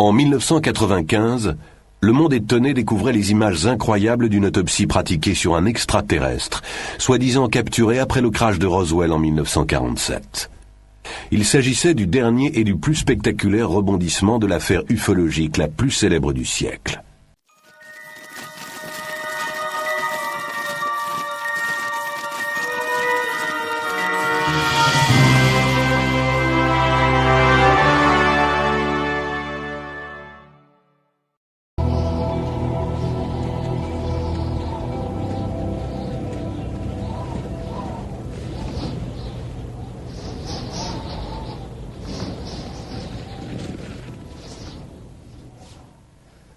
En 1995, le monde étonné découvrait les images incroyables d'une autopsie pratiquée sur un extraterrestre, soi-disant capturé après le crash de Roswell en 1947. Il s'agissait du dernier et du plus spectaculaire rebondissement de l'affaire ufologique la plus célèbre du siècle.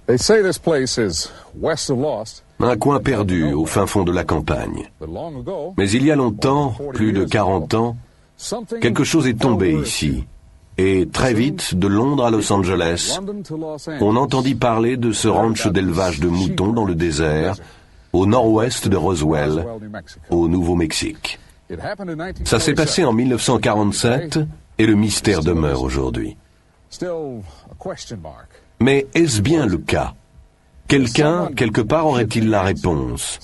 They say this place is west of Lost. Un coin perdu au fin fond de la campagne. Mais il y a longtemps, plus de 40 ans, quelque chose est tombé ici. Et très vite, de Londres à Los Angeles, on entendit parler de ce ranch d'élevage de moutons dans le désert, au nord-ouest de Roswell, au Nouveau-Mexique. Ça s'est passé en 1947 et le mystère demeure aujourd'hui. Mais est-ce bien le cas? Quelqu'un, quelque part, aurait-il la réponse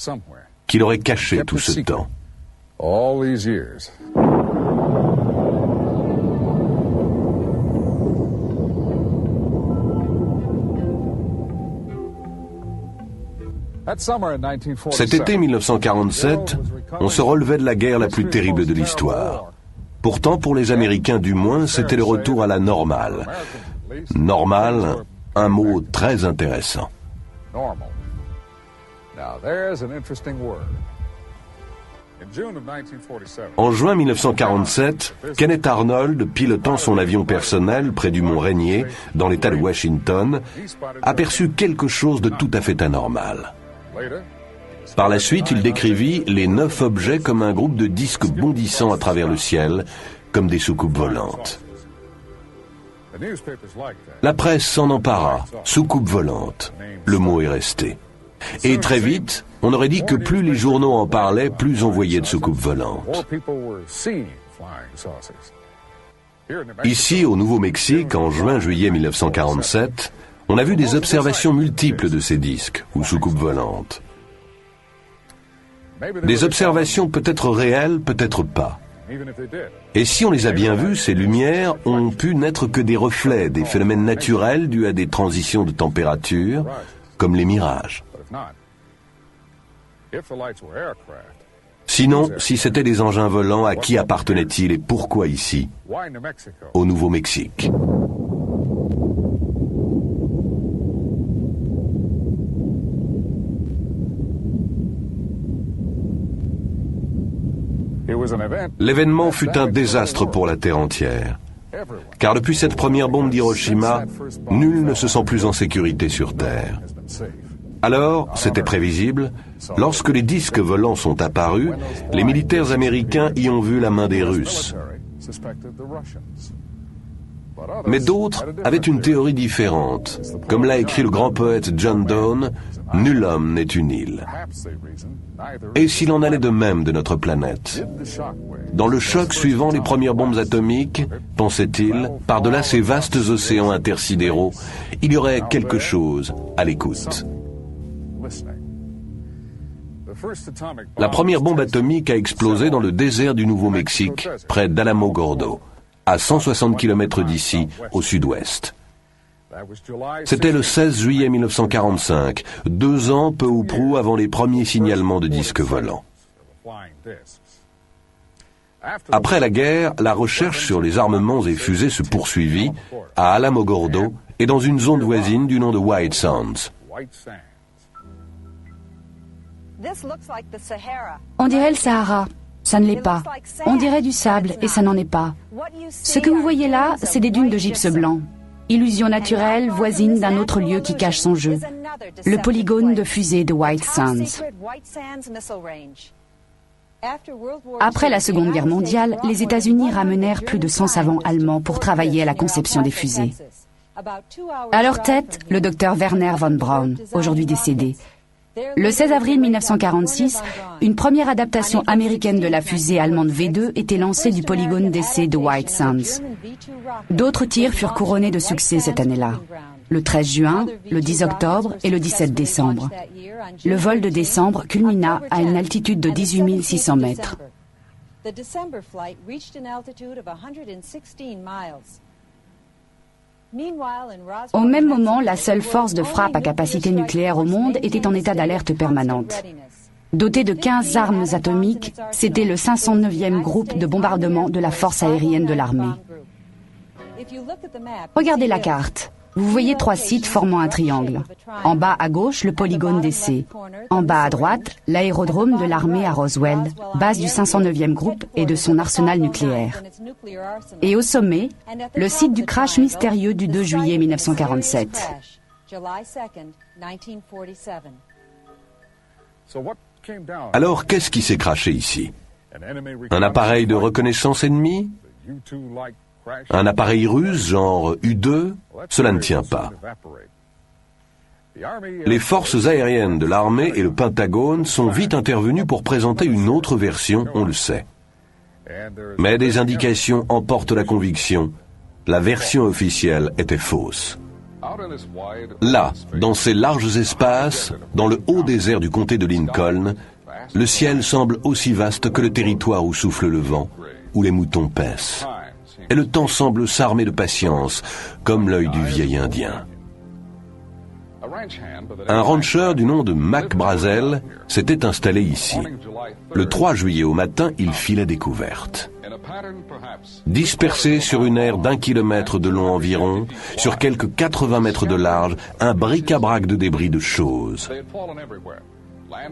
qu'il aurait caché tout ce temps? Cet été 1947, on se relevait de la guerre la plus terrible de l'histoire. Pourtant, pour les Américains du moins, c'était le retour à la normale. Normale, un mot très intéressant. En juin 1947, Kenneth Arnold, pilotant son avion personnel près du mont Rainier, dans l'État de Washington, aperçut quelque chose de tout à fait anormal. Par la suite, il décrivit les 9 objets comme un groupe de disques bondissant à travers le ciel, comme des soucoupes volantes. La presse s'en empara, soucoupe volante. Le mot est resté. Et très vite, on aurait dit que plus les journaux en parlaient, plus on voyait de soucoupes volantes. Ici, au Nouveau-Mexique, en juin-juillet 1947, on a vu des observations multiples de ces disques, ou soucoupes volantes. Des observations peut-être réelles, peut-être pas. Et si on les a bien vues, ces lumières ont pu n'être que des reflets, des phénomènes naturels dus à des transitions de température, comme les mirages. Sinon, si c'était des engins volants, à qui appartenaient-ils et pourquoi ici, au Nouveau-Mexique? L'événement fut un désastre pour la Terre entière. Car depuis cette première bombe d'Hiroshima, nul ne se sent plus en sécurité sur Terre. Alors, c'était prévisible, lorsque les disques volants sont apparus, les militaires américains y ont vu la main des Russes. Mais d'autres avaient une théorie différente. Comme l'a écrit le grand poète John Donne, « Nul homme n'est une île ». Et s'il en allait de même de notre planète? Dans le choc suivant les premières bombes atomiques, pensait-il, par-delà ces vastes océans intersidéraux, il y aurait quelque chose à l'écoute. La première bombe atomique a explosé dans le désert du Nouveau-Mexique, près d'Alamogordo, à 160 km d'ici, au sud-ouest. C'était le 16 juillet 1945, 2 ans peu ou prou avant les premiers signalements de disques volants. Après la guerre, la recherche sur les armements et fusées se poursuivit à Alamogordo et dans une zone voisine du nom de White Sands. On dirait le Sahara. Ça ne l'est pas. On dirait du sable et ça n'en est pas. Ce que vous voyez là, c'est des dunes de gypse blanc. Illusion naturelle voisine d'un autre lieu qui cache son jeu. Le polygone de fusée de White Sands. Après la Seconde Guerre mondiale, les États-Unis ramenèrent plus de 100 savants allemands pour travailler à la conception des fusées. À leur tête, le docteur Werner von Braun, aujourd'hui décédé. Le 16 avril 1946, une première adaptation américaine de la fusée allemande V2 était lancée du polygone d'essai de White Sands. D'autres tirs furent couronnés de succès cette année-là. le 13 juin, le 10 octobre et le 17 décembre. Le vol de décembre culmina à une altitude de 18 600 mètres. Au même moment, la seule force de frappe à capacité nucléaire au monde était en état d'alerte permanente. Doté de 15 armes atomiques, c'était le 509e groupe de bombardement de la force aérienne de l'armée. Regardez la carte. Vous voyez 3 sites formant un triangle. En bas à gauche, le polygone d'essai. En bas à droite, l'aérodrome de l'armée à Roswell, base du 509e groupe et de son arsenal nucléaire. Et au sommet, le site du crash mystérieux du 2 juillet 1947. Alors, qu'est-ce qui s'est crashé ici? Un appareil de reconnaissance ennemi? Un appareil russe, genre U-2? Cela ne tient pas. Les forces aériennes de l'armée et le Pentagone sont vite intervenus pour présenter une autre version, on le sait. Mais des indications emportent la conviction. La version officielle était fausse. Là, dans ces larges espaces, dans le haut désert du comté de Lincoln, le ciel semble aussi vaste que le territoire où souffle le vent, où les moutons paissent. Et le temps semble s'armer de patience, comme l'œil du vieil Indien. Un rancheur du nom de Mac Brazel s'était installé ici. Le 3 juillet au matin, il fit la découverte. Dispersé sur une aire d'1 kilomètre de long environ, sur quelques 80 mètres de large, un bric-à-brac de débris de choses.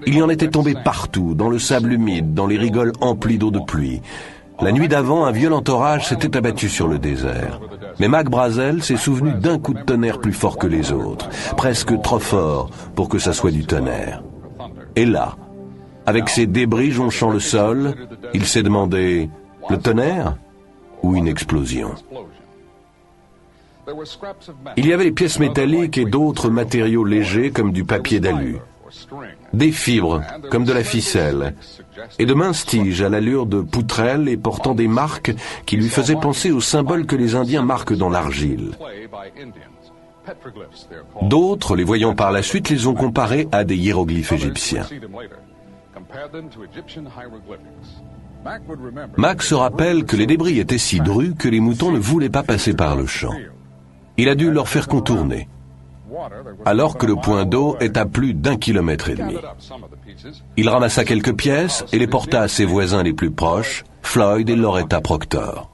Il y en était tombé partout, dans le sable humide, dans les rigoles emplies d'eau de pluie. La nuit d'avant, un violent orage s'était abattu sur le désert. Mais Mac Brazel s'est souvenu d'un coup de tonnerre plus fort que les autres, presque trop fort pour que ça soit du tonnerre. Et là, avec ces débris jonchant le sol, il s'est demandé, le tonnerre ou une explosion? Il y avait les pièces métalliques et d'autres matériaux légers comme du papier d'alu, des fibres comme de la ficelle, et de minces tiges à l'allure de poutrelles et portant des marques qui lui faisaient penser aux symboles que les Indiens marquent dans l'argile. D'autres, les voyant par la suite, les ont comparés à des hiéroglyphes égyptiens. Mac se rappelle que les débris étaient si drus que les moutons ne voulaient pas passer par le champ. Il a dû leur faire contourner, alors que le point d'eau est à plus d'1,5 kilomètre. Il ramassa quelques pièces et les porta à ses voisins les plus proches, Floyd et Loretta Proctor.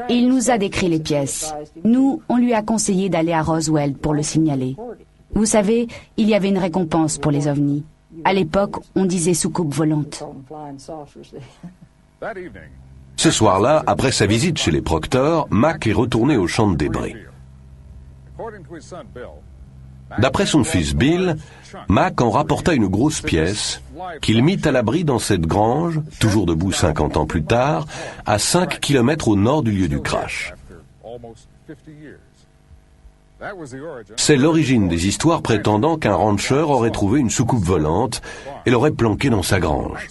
Il nous a décrit les pièces. Nous, on lui a conseillé d'aller à Roswell pour le signaler. Vous savez, il y avait une récompense pour les ovnis. À l'époque, on disait soucoupe volante. Ce soir-là, après sa visite chez les Proctor, Mac est retourné au champ de débris. D'après son fils Bill, Mac en rapporta une grosse pièce qu'il mit à l'abri dans cette grange, toujours debout 50 ans plus tard, à 5 kilomètres au nord du lieu du crash. C'est l'origine des histoires prétendant qu'un rancher aurait trouvé une soucoupe volante et l'aurait planquée dans sa grange.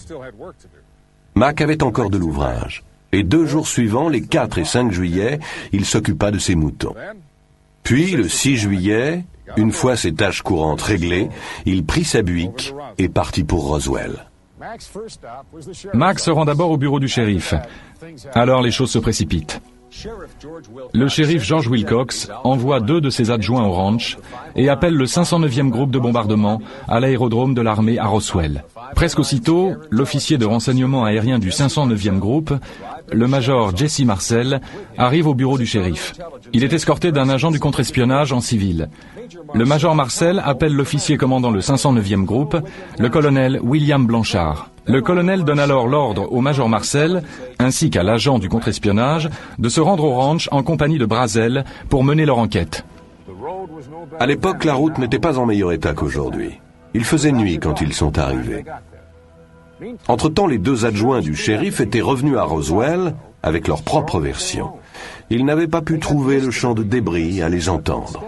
Mac avait encore de l'ouvrage, et 2 jours suivants, les 4 et 5 juillet, il s'occupa de ses moutons. Puis, le 6 juillet, une fois ses tâches courantes réglées, il prit sa buick et partit pour Roswell. Mac se rend d'abord au bureau du shérif. Alors les choses se précipitent. Le shérif George Wilcox envoie 2 de ses adjoints au ranch et appelle le 509e groupe de bombardement à l'aérodrome de l'armée à Roswell. Presque aussitôt, l'officier de renseignement aérien du 509e groupe, le major Jesse Marcel, arrive au bureau du shérif. Il est escorté d'un agent du contre-espionnage en civil. Le major Marcel appelle l'officier commandant le 509e groupe, le colonel William Blanchard. Le colonel donne alors l'ordre au major Marcel, ainsi qu'à l'agent du contre-espionnage, de se rendre au ranch en compagnie de Brazel pour mener leur enquête. À l'époque, la route n'était pas en meilleur état qu'aujourd'hui. Il faisait nuit quand ils sont arrivés. Entre-temps, les 2 adjoints du shérif étaient revenus à Roswell avec leur propre version. Ils n'avaient pas pu trouver le champ de débris à les entendre.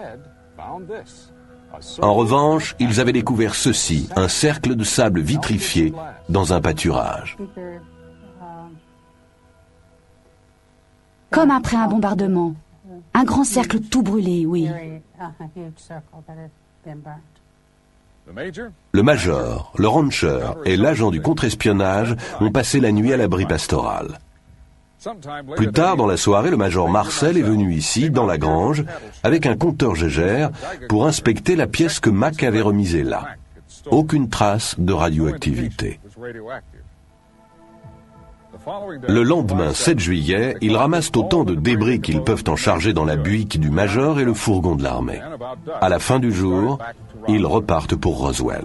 En revanche, ils avaient découvert ceci, un cercle de sable vitrifié dans un pâturage. Comme après un bombardement, Un grand cercle tout brûlé, oui. Le major, le rancher et l'agent du contre-espionnage ont passé la nuit à l'abri pastoral. Plus tard dans la soirée, le major Marcel est venu ici, dans la grange, avec un compteur Geiger pour inspecter la pièce que Mac avait remisée là. Aucune trace de radioactivité. Le lendemain, 7 juillet, ils ramassent autant de débris qu'ils peuvent en charger dans la buick du major et le fourgon de l'armée. À la fin du jour, ils repartent pour Roswell.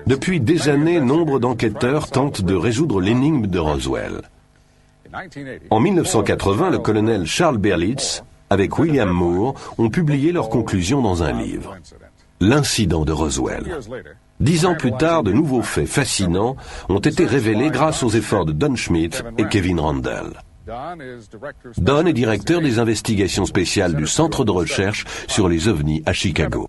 Depuis des années, nombre d'enquêteurs tentent de résoudre l'énigme de Roswell. En 1980, le colonel Charles Berlitz, avec William Moore, ont publié leurs conclusions dans un livre. L'incident de Roswell. 10 ans plus tard, de nouveaux faits fascinants ont été révélés grâce aux efforts de Don Schmitt et Kevin Randle. Don est directeur des investigations spéciales du Centre de recherche sur les ovnis à Chicago.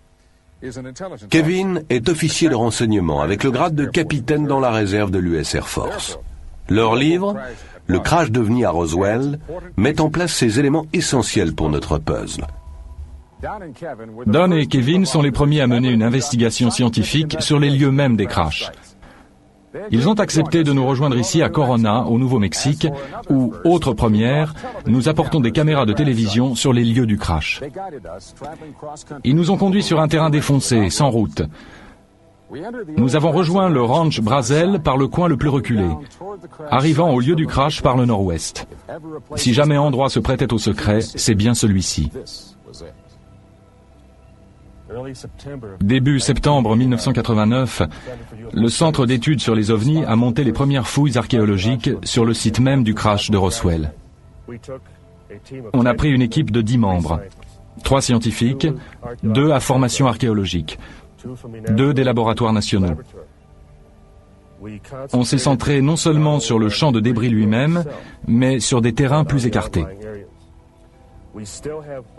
Kevin est officier de renseignement avec le grade de capitaine dans la réserve de l'US Air Force. Leur livre, Le crash d'ovnis à Roswell, met en place ces éléments essentiels pour notre puzzle. Don et Kevin sont les premiers à mener une investigation scientifique sur les lieux mêmes des crashs. Ils ont accepté de nous rejoindre ici à Corona, au Nouveau-Mexique, où, autre première, nous apportons des caméras de télévision sur les lieux du crash. Ils nous ont conduits sur un terrain défoncé, sans route. Nous avons rejoint le ranch Brazel par le coin le plus reculé, arrivant au lieu du crash par le nord-ouest. Si jamais endroit se prêtait au secret, c'est bien celui-ci. Début septembre 1989, le Centre d'études sur les ovnis a monté les premières fouilles archéologiques sur le site même du crash de Roswell. On a pris une équipe de 10 membres, 3 scientifiques, 2 à formation archéologique, 2 des laboratoires nationaux. On s'est centré non seulement sur le champ de débris lui-même, mais sur des terrains plus écartés.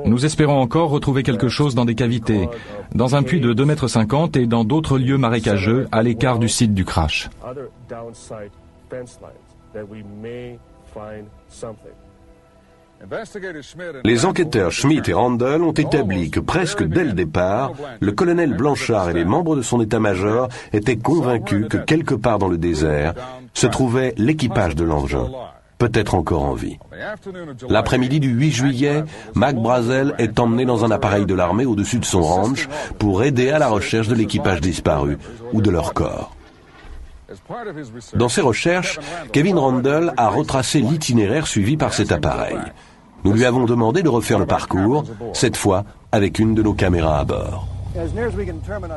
Nous espérons encore retrouver quelque chose dans des cavités, dans un puits de 2,50 m et dans d'autres lieux marécageux à l'écart du site du crash. Les enquêteurs Schmitt et Randle ont établi que presque dès le départ, le colonel Blanchard et les membres de son état-major étaient convaincus que quelque part dans le désert se trouvait l'équipage de l'engin, peut-être encore en vie. L'après-midi du 8 juillet, Mac Brazel est emmené dans un appareil de l'armée au-dessus de son ranch pour aider à la recherche de l'équipage disparu ou de leur corps. Dans ses recherches, Kevin Randle a retracé l'itinéraire suivi par cet appareil. Nous lui avons demandé de refaire le parcours, cette fois avec une de nos caméras à bord.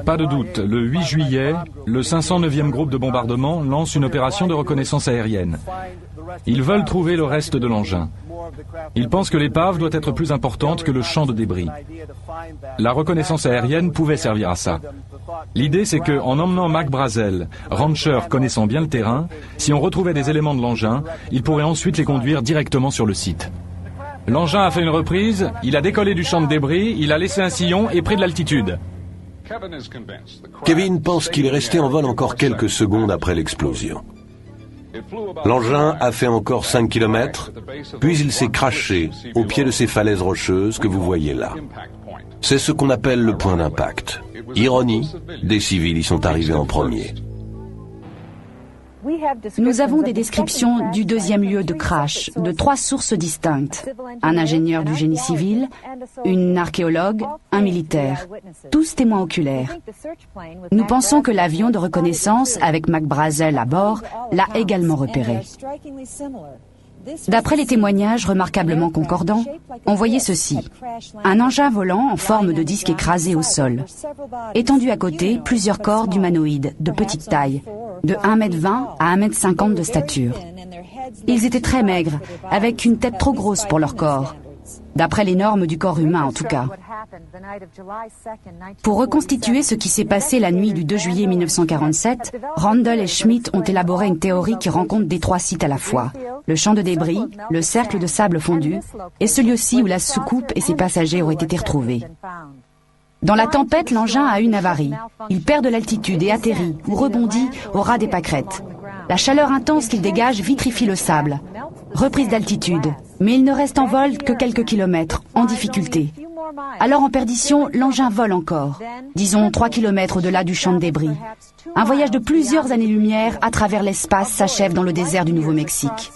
Pas de doute, le 8 juillet, le 509e groupe de bombardement lance une opération de reconnaissance aérienne. Ils veulent trouver le reste de l'engin. Ils pensent que l'épave doit être plus importante que le champ de débris. La reconnaissance aérienne pouvait servir à ça. L'idée, c'est que, en emmenant Mac Brazel, rancher connaissant bien le terrain, si on retrouvait des éléments de l'engin, il pourrait ensuite les conduire directement sur le site. L'engin a fait une reprise, il a décollé du champ de débris, il a laissé un sillon et pris de l'altitude. Kevin pense qu'il est resté en vol encore quelques secondes après l'explosion. L'engin a fait encore 5 km, puis il s'est crashé au pied de ces falaises rocheuses que vous voyez là. C'est ce qu'on appelle le point d'impact. Ironie, des civils y sont arrivés en premier. Nous avons des descriptions du deuxième lieu de crash, de 3 sources distinctes. Un ingénieur du génie civil, une archéologue, un militaire. Tous témoins oculaires. Nous pensons que l'avion de reconnaissance avec Mac Brazel à bord l'a également repéré. D'après les témoignages remarquablement concordants, on voyait ceci. Un engin volant en forme de disque écrasé au sol. Étendu à côté, plusieurs corps d'humanoïdes de petite taille, de 1,20 m à 1,50 m de stature. Ils étaient très maigres, avec une tête trop grosse pour leur corps. D'après les normes du corps humain en tout cas. Pour reconstituer ce qui s'est passé la nuit du 2 juillet 1947, Randle et Schmitt ont élaboré une théorie qui rencontre des 3 sites à la fois. Le champ de débris, le cercle de sable fondu et celui-ci où la soucoupe et ses passagers auraient été retrouvés. Dans la tempête, l'engin a une avarie. Il perd de l'altitude et atterrit ou rebondit au ras des pâquerettes. La chaleur intense qu'il dégage vitrifie le sable. Reprise d'altitude, mais il ne reste en vol que quelques kilomètres, en difficulté. Alors en perdition, l'engin vole encore, disons 3 kilomètres au-delà du champ de débris. Un voyage de plusieurs années-lumière à travers l'espace s'achève dans le désert du Nouveau-Mexique.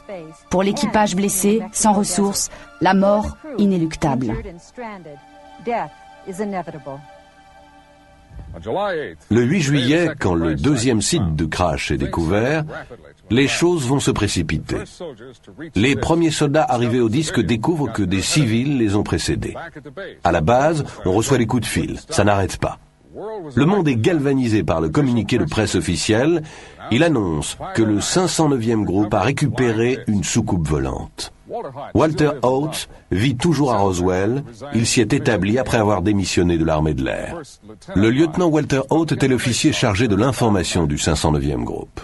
Pour l'équipage blessé, sans ressources, la mort inéluctable. Le 8 juillet, quand le deuxième site de crash est découvert, les choses vont se précipiter. Les premiers soldats arrivés au disque découvrent que des civils les ont précédés. À la base, on reçoit des coups de fil, ça n'arrête pas. Le monde est galvanisé par le communiqué de presse officiel. Il annonce que le 509e groupe a récupéré une soucoupe volante. Walter Haut vit toujours à Roswell. Il s'y est établi après avoir démissionné de l'armée de l'air. Le lieutenant Walter Haut était l'officier chargé de l'information du 509e groupe.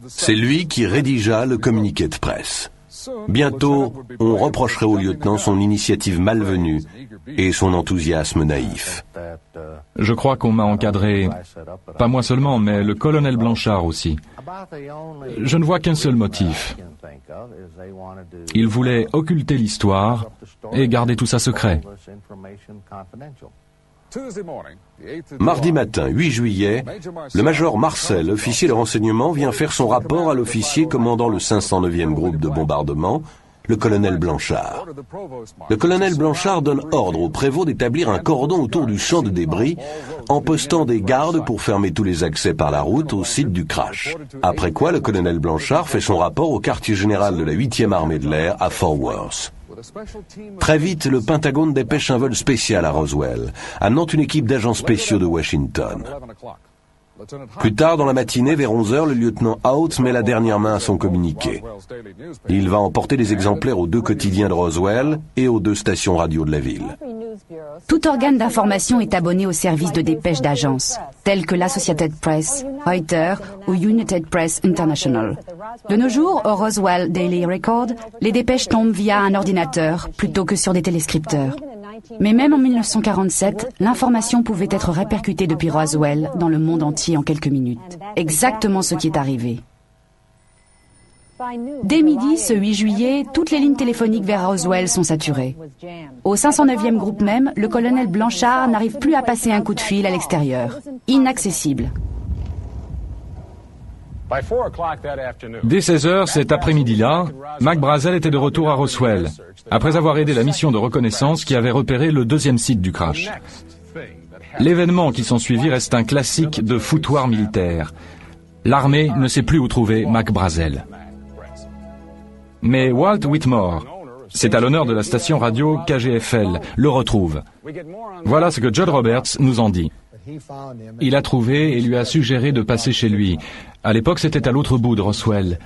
C'est lui qui rédigea le communiqué de presse. Bientôt, on reprocherait au lieutenant son initiative malvenue et son enthousiasme naïf. Je crois qu'on m'a encadré, pas moi seulement, mais le colonel Blanchard aussi. Je ne vois qu'un seul motif. Il voulait occulter l'histoire et garder tout ça secret. Mardi matin, 8 juillet, le major Marcel, officier de renseignement, vient faire son rapport à l'officier commandant le 509e groupe de bombardement, le colonel Blanchard. Le colonel Blanchard donne ordre au prévôt d'établir un cordon autour du champ de débris en postant des gardes pour fermer tous les accès par la route au site du crash. Après quoi, le colonel Blanchard fait son rapport au quartier général de la 8e armée de l'air à Fort Worth. Très vite, le Pentagone dépêche un vol spécial à Roswell, amenant une équipe d'agents spéciaux de Washington. Plus tard dans la matinée, vers 11h, le lieutenant Haut met la dernière main à son communiqué. Il va emporter des exemplaires aux 2 quotidiens de Roswell et aux 2 stations radio de la ville. Tout organe d'information est abonné aux services de dépêche d'agence, tels que l'Associated Press, Reuters ou United Press International. De nos jours, au Roswell Daily Record, les dépêches tombent via un ordinateur plutôt que sur des téléscripteurs. Mais même en 1947, l'information pouvait être répercutée depuis Roswell dans le monde entier en quelques minutes. Exactement ce qui est arrivé. Dès midi, ce 8 juillet, toutes les lignes téléphoniques vers Roswell sont saturées. Au 509e groupe même, le colonel Blanchard n'arrive plus à passer un coup de fil à l'extérieur. Inaccessible. Dès 16h cet après-midi-là, Mac Brazel était de retour à Roswell, après avoir aidé la mission de reconnaissance qui avait repéré le 2e site du crash. L'événement qui s'ensuivit reste un classique de foutoir militaire. L'armée ne sait plus où trouver Mac Brazel. Mais Walt Whitmore, c'est à l'honneur de la station radio KGFL, le retrouve. Voilà ce que Judd Roberts nous en dit. Il a trouvé et lui a suggéré de passer chez lui. À l'époque, c'était à l'autre bout de Roswell.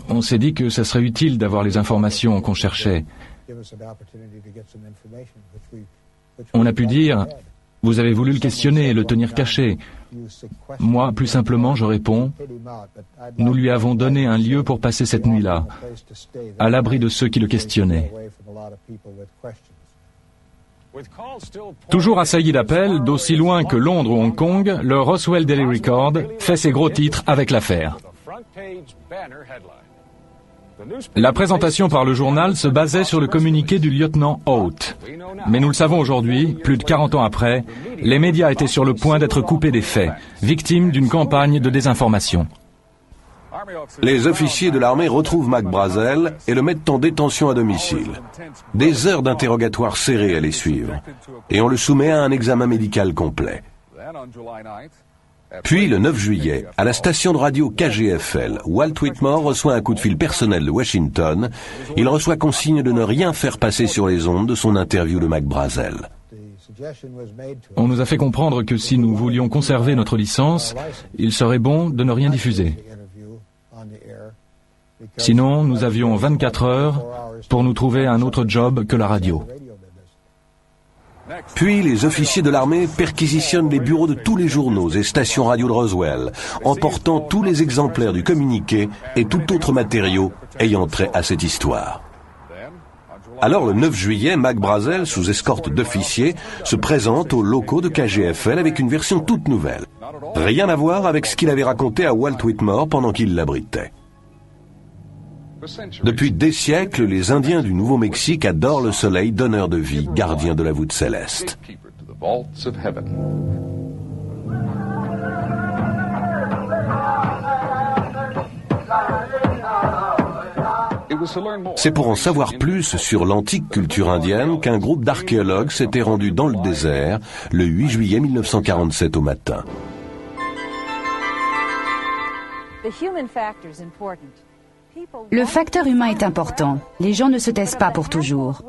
On s'est dit que ça serait utile d'avoir les informations qu'on cherchait. On a pu dire, vous avez voulu le questionner et le tenir caché. Moi, plus simplement, je réponds, nous lui avons donné un lieu pour passer cette nuit-là, à l'abri de ceux qui le questionnaient. Toujours assailli d'appels, d'aussi loin que Londres ou Hong Kong, le Roswell Daily Record fait ses gros titres avec l'affaire. La présentation par le journal se basait sur le communiqué du lieutenant Haut. Mais nous le savons aujourd'hui, plus de 40 ans après, les médias étaient sur le point d'être coupés des faits, victimes d'une campagne de désinformation. Les officiers de l'armée retrouvent Mac Brazel et le mettent en détention à domicile. Des heures d'interrogatoire serrées allaient suivre, et on le soumet à un examen médical complet. Puis, le 9 juillet, à la station de radio KGFL, Walt Whitmore reçoit un coup de fil personnel de Washington. Il reçoit consigne de ne rien faire passer sur les ondes de son interview de Mac Brazel. On nous a fait comprendre que si nous voulions conserver notre licence, il serait bon de ne rien diffuser. Sinon, nous avions 24 heures pour nous trouver un autre job que la radio. Puis, les officiers de l'armée perquisitionnent les bureaux de tous les journaux et stations radio de Roswell, emportant tous les exemplaires du communiqué et tout autre matériau ayant trait à cette histoire. Alors, le 9 juillet, Mac Brazel, sous escorte d'officiers, se présente aux locaux de KGFL avec une version toute nouvelle. Rien à voir avec ce qu'il avait raconté à Walt Whitmore pendant qu'il l'abritait. Depuis des siècles, les Indiens du Nouveau-Mexique adorent le soleil, donneur de vie, gardien de la voûte céleste. C'est pour en savoir plus sur l'antique culture indienne qu'un groupe d'archéologues s'était rendu dans le désert le 8 juillet 1947 au matin. Le facteur humain est important. Les gens ne se taisent pas pour toujours.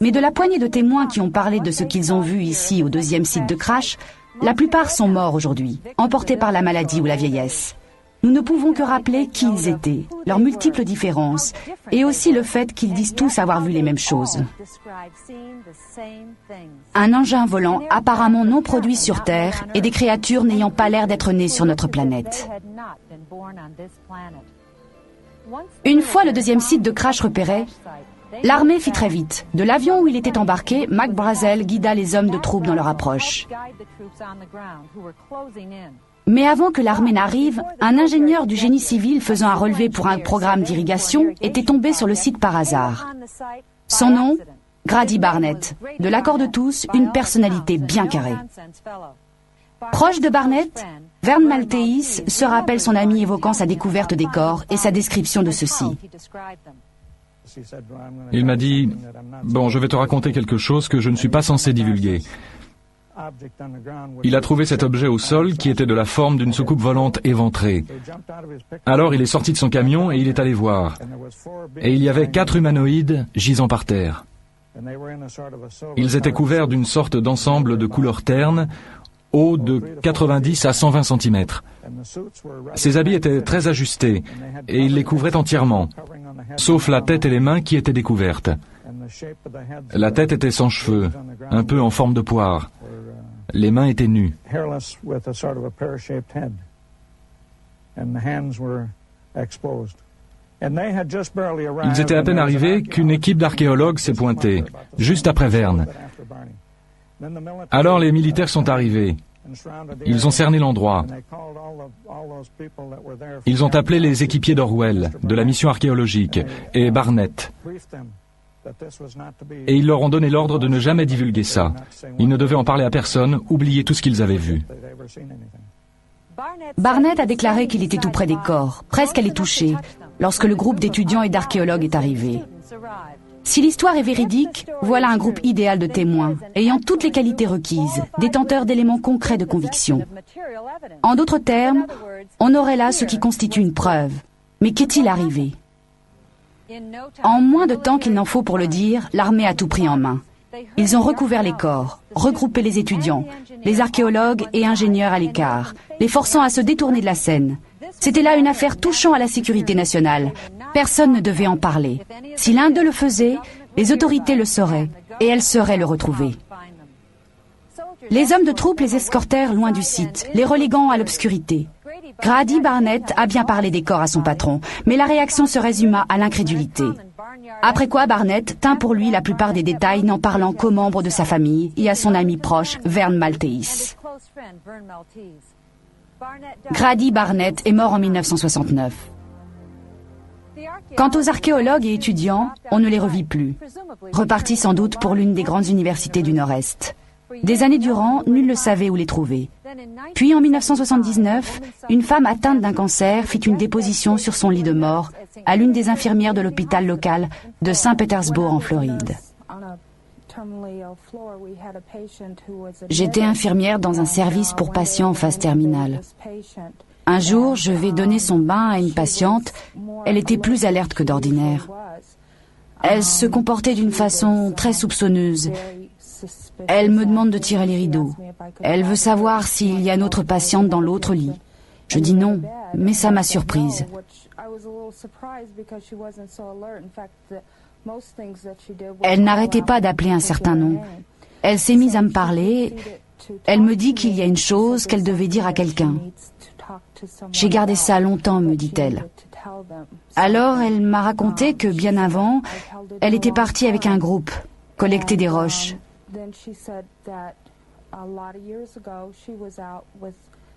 Mais de la poignée de témoins qui ont parlé de ce qu'ils ont vu ici au deuxième site de crash, la plupart sont morts aujourd'hui, emportés par la maladie ou la vieillesse. Nous ne pouvons que rappeler qui ils étaient, leurs multiples différences, et aussi le fait qu'ils disent tous avoir vu les mêmes choses. Un engin volant apparemment non produit sur Terre et des créatures n'ayant pas l'air d'être nées sur notre planète. Une fois le deuxième site de crash repéré, l'armée fit très vite. De l'avion où il était embarqué, Mac Brazel guida les hommes de troupes dans leur approche. Mais avant que l'armée n'arrive, un ingénieur du génie civil faisant un relevé pour un programme d'irrigation était tombé sur le site par hasard. Son nom, Grady Barnett. De l'accord de tous, une personnalité bien carrée. Proche de Barnett, Vern Maltese se rappelle son ami évoquant sa découverte des corps et sa description de ceux-ci. Il m'a dit « Bon, je vais te raconter quelque chose que je ne suis pas censé divulguer. » Il a trouvé cet objet au sol qui était de la forme d'une soucoupe volante éventrée. Alors il est sorti de son camion et il est allé voir. Et il y avait 4 humanoïdes gisant par terre. Ils étaient couverts d'une sorte d'ensemble de couleur terne, haut de 90 à 120 cm. Ces habits étaient très ajustés et ils les couvraient entièrement, sauf la tête et les mains qui étaient découvertes. La tête était sans cheveux, un peu en forme de poire. Les mains étaient nues. Ils étaient à peine arrivés qu'une équipe d'archéologues s'est pointée, juste après Vern. Alors les militaires sont arrivés. Ils ont cerné l'endroit. Ils ont appelé les équipiers d'Orwell, de la mission archéologique, et Barnett. Et ils leur ont donné l'ordre de ne jamais divulguer ça. Ils ne devaient en parler à personne, oublier tout ce qu'ils avaient vu. Barnett a déclaré qu'il était tout près des corps, presque à les toucher, lorsque le groupe d'étudiants et d'archéologues est arrivé. Si l'histoire est véridique, voilà un groupe idéal de témoins, ayant toutes les qualités requises, détenteurs d'éléments concrets de conviction. En d'autres termes, on aurait là ce qui constitue une preuve. Mais qu'est-il arrivé ? En moins de temps qu'il n'en faut pour le dire, l'armée a tout pris en main. Ils ont recouvert les corps, regroupé les étudiants, les archéologues et ingénieurs à l'écart, les forçant à se détourner de la scène. C'était là une affaire touchant à la sécurité nationale. Personne ne devait en parler. Si l'un d'eux le faisait, les autorités le sauraient, et elles sauraient le retrouver. Les hommes de troupe les escortèrent loin du site, les reléguant à l'obscurité. Grady Barnett a bien parlé des corps à son patron, mais la réaction se résuma à l'incrédulité. Après quoi Barnett tint pour lui la plupart des détails, n'en parlant qu'aux membres de sa famille et à son ami proche, Vern Maltese. Grady Barnett est mort en 1969. Quant aux archéologues et étudiants, on ne les revit plus. Repartis sans doute pour l'une des grandes universités du Nord-Est. Des années durant, nul ne savait où les trouver. Puis en 1979, une femme atteinte d'un cancer fit une déposition sur son lit de mort à l'une des infirmières de l'hôpital local de Saint-Pétersbourg en Floride. J'étais infirmière dans un service pour patients en phase terminale. Un jour, je vais donner son bain à une patiente. Elle était plus alerte que d'ordinaire. Elle se comportait d'une façon très soupçonneuse. Elle me demande de tirer les rideaux. Elle veut savoir s'il y a une autre patiente dans l'autre lit. Je dis non, mais ça m'a surprise. Elle n'arrêtait pas d'appeler un certain nom. Elle s'est mise à me parler. Elle me dit qu'il y a une chose qu'elle devait dire à quelqu'un. J'ai gardé ça longtemps, me dit-elle. Alors elle m'a raconté que bien avant, elle était partie avec un groupe, collecter des roches.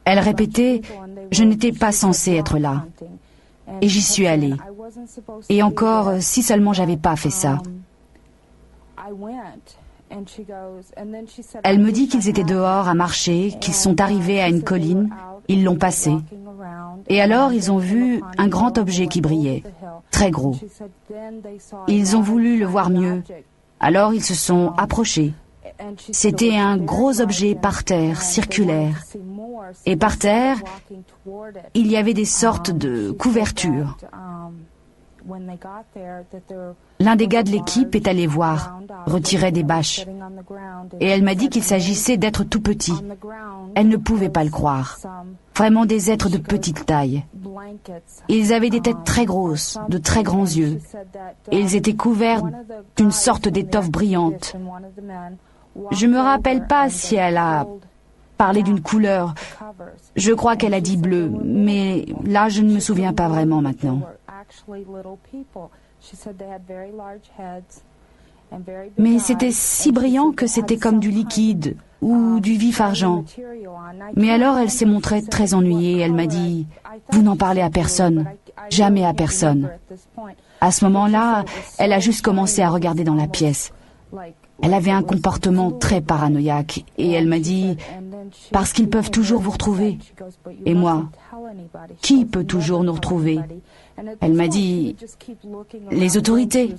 Elle répétait « Je n'étais pas censée être là ». Et j'y suis allée. Et encore, si seulement j'avais pas fait ça. Elle me dit qu'ils étaient dehors à marcher, qu'ils sont arrivés à une colline, ils l'ont passée. Et alors ils ont vu un grand objet qui brillait, très gros. Ils ont voulu le voir mieux. Alors ils se sont approchés. C'était un gros objet par terre, circulaire. Et par terre, il y avait des sortes de couvertures. L'un des gars de l'équipe est allé voir, retirer des bâches. Et elle m'a dit qu'il s'agissait d'êtres tout petits. Elle ne pouvait pas le croire. Vraiment des êtres de petite taille. Ils avaient des têtes très grosses, de très grands yeux. Et ils étaient couverts d'une sorte d'étoffe brillante. Je me rappelle pas si elle a parlé d'une couleur. Je crois qu'elle a dit bleu, mais là je ne me souviens pas vraiment maintenant. Mais c'était si brillant que c'était comme du liquide ou du vif argent. Mais alors elle s'est montrée très ennuyée. Elle m'a dit « Vous n'en parlez à personne, jamais à personne ». À ce moment-là, elle a juste commencé à regarder dans la pièce. Elle avait un comportement très paranoïaque et elle m'a dit « Parce qu'ils peuvent toujours vous retrouver ». Et moi, qui peut toujours nous retrouver? Elle m'a dit « Les autorités ».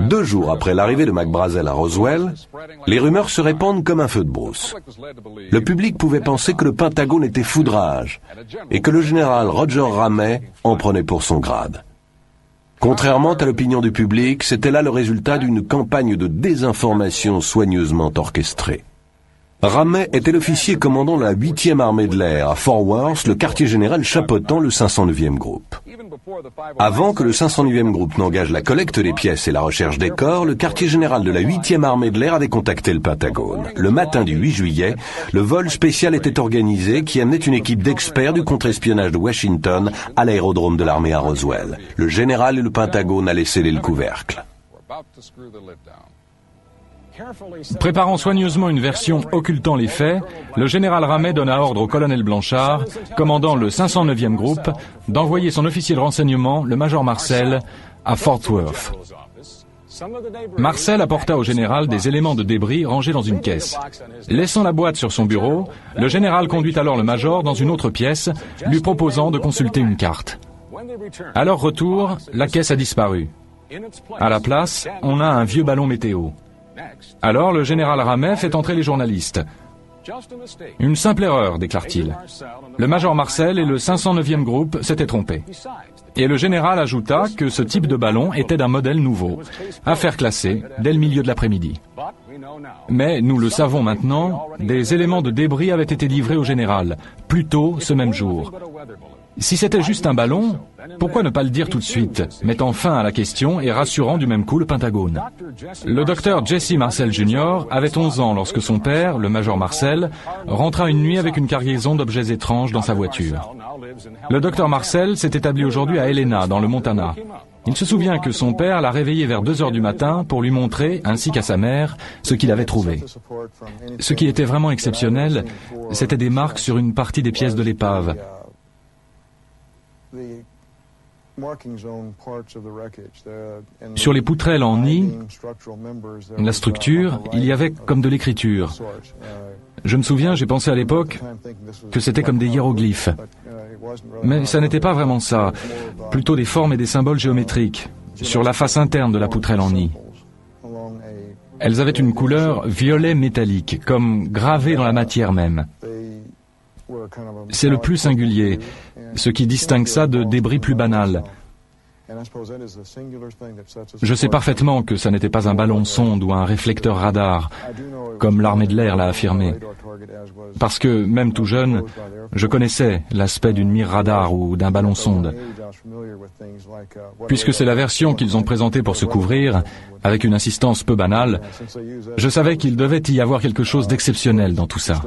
Deux jours après l'arrivée de McBrazel à Roswell, les rumeurs se répandent comme un feu de brousse. Le public pouvait penser que le Pentagone était foudrage et que le général Roger Ramey en prenait pour son grade. Contrairement à l'opinion du public, c'était là le résultat d'une campagne de désinformation soigneusement orchestrée. Ramey était l'officier commandant la 8e armée de l'air à Fort Worth, le quartier général chapeautant le 509e groupe. Avant que le 509e groupe n'engage la collecte des pièces et la recherche des corps, le quartier général de la 8e armée de l'air avait contacté le Pentagone. Le matin du 8 juillet, le vol spécial était organisé qui amenait une équipe d'experts du contre-espionnage de Washington à l'aérodrome de l'armée à Roswell. Le général et le Pentagone allaient sceller le couvercle. Préparant soigneusement une version occultant les faits, le général Ramey donna ordre au colonel Blanchard, commandant le 509e groupe, d'envoyer son officier de renseignement, le major Marcel, à Fort Worth. Marcel apporta au général des éléments de débris rangés dans une caisse. Laissant la boîte sur son bureau, le général conduit alors le major dans une autre pièce, lui proposant de consulter une carte. À leur retour, la caisse a disparu. À la place, on a un vieux ballon météo. Alors le général Ramey fait entrer les journalistes. Une simple erreur, déclare-t-il. Le major Marcel et le 509e groupe s'étaient trompés. Et le général ajouta que ce type de ballon était d'un modèle nouveau, à faire classer dès le milieu de l'après-midi. Mais, nous le savons maintenant, des éléments de débris avaient été livrés au général, plus tôt ce même jour. Si c'était juste un ballon, pourquoi ne pas le dire tout de suite, mettant fin à la question et rassurant du même coup le Pentagone? Le docteur Jesse Marcel Jr. avait 11 ans lorsque son père, le major Marcel, rentra une nuit avec une cargaison d'objets étranges dans sa voiture. Le docteur Marcel s'est établi aujourd'hui à Helena, dans le Montana. Il se souvient que son père l'a réveillé vers 2 heures du matin pour lui montrer, ainsi qu'à sa mère, ce qu'il avait trouvé. Ce qui était vraiment exceptionnel, c'était des marques sur une partie des pièces de l'épave. Sur les poutrelles en nid, la structure, il y avait comme de l'écriture. Je me souviens, j'ai pensé à l'époque que c'était comme des hiéroglyphes. Mais ça n'était pas vraiment ça, plutôt des formes et des symboles géométriques, sur la face interne de la poutrelle en nid. Elles avaient une couleur violet métallique, comme gravée dans la matière même. C'est le plus singulier, ce qui distingue ça de débris plus banals. Je sais parfaitement que ça n'était pas un ballon sonde ou un réflecteur radar, comme l'armée de l'air l'a affirmé. Parce que, même tout jeune, je connaissais l'aspect d'une mire radar ou d'un ballon sonde. Puisque c'est la version qu'ils ont présentée pour se couvrir, avec une insistance peu banale, je savais qu'il devait y avoir quelque chose d'exceptionnel dans tout ça.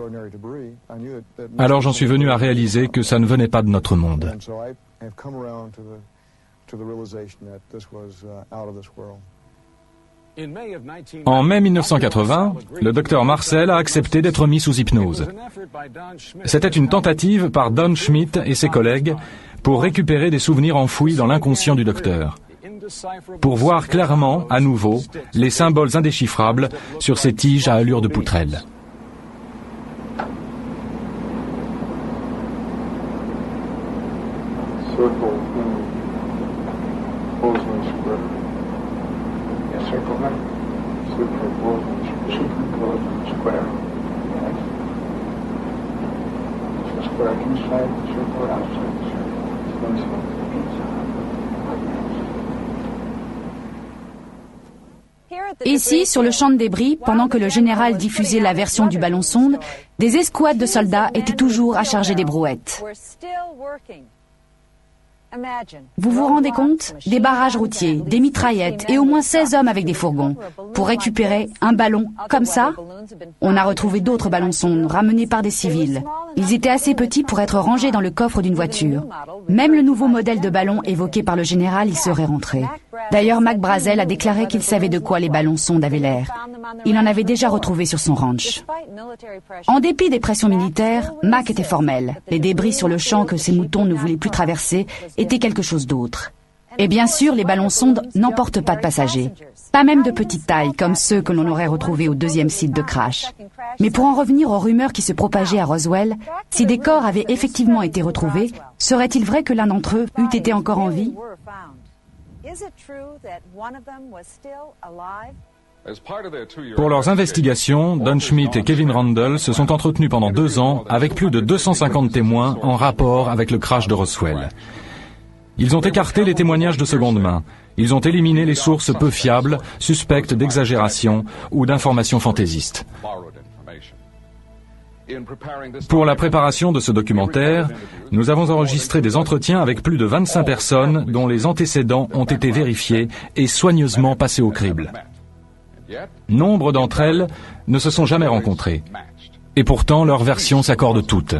Alors j'en suis venu à réaliser que ça ne venait pas de notre monde. En mai 1980, le docteur Marcel a accepté d'être mis sous hypnose. C'était une tentative par Don Schmitt et ses collègues pour récupérer des souvenirs enfouis dans l'inconscient du docteur, pour voir clairement, à nouveau, les symboles indéchiffrables sur ces tiges à allure de poutrelle. Ici, sur le champ de débris, pendant que le général diffusait la version du ballon sonde, des escouades de soldats étaient toujours à charger des brouettes. Vous vous rendez compte? Des barrages routiers, des mitraillettes et au moins 16 hommes avec des fourgons. Pour récupérer un ballon comme ça? On a retrouvé d'autres ballons sondes ramenés par des civils. Ils étaient assez petits pour être rangés dans le coffre d'une voiture. Même le nouveau modèle de ballon évoqué par le général y serait rentré. D'ailleurs, Mac Brazel a déclaré qu'il savait de quoi les ballons sondes avaient l'air. Il en avait déjà retrouvé sur son ranch. En dépit des pressions militaires, Mac était formel. Les débris sur le champ que ses moutons ne voulaient plus traverser étaient quelque chose d'autre. Et bien sûr, les ballons sondes n'emportent pas de passagers. Pas même de petite taille, comme ceux que l'on aurait retrouvés au deuxième site de crash. Mais pour en revenir aux rumeurs qui se propageaient à Roswell, si des corps avaient effectivement été retrouvés, serait-il vrai que l'un d'entre eux eût été encore en vie? Pour leurs investigations, Don Schmitt et Kevin Randle se sont entretenus pendant 2 ans avec plus de 250 témoins en rapport avec le crash de Roswell. Ils ont écarté les témoignages de seconde main. Ils ont éliminé les sources peu fiables, suspectes d'exagération ou d'informations fantaisistes. Pour la préparation de ce documentaire, nous avons enregistré des entretiens avec plus de 25 personnes dont les antécédents ont été vérifiés et soigneusement passés au crible. Nombre d'entre elles ne se sont jamais rencontrées. Et pourtant, leurs versions s'accordent toutes.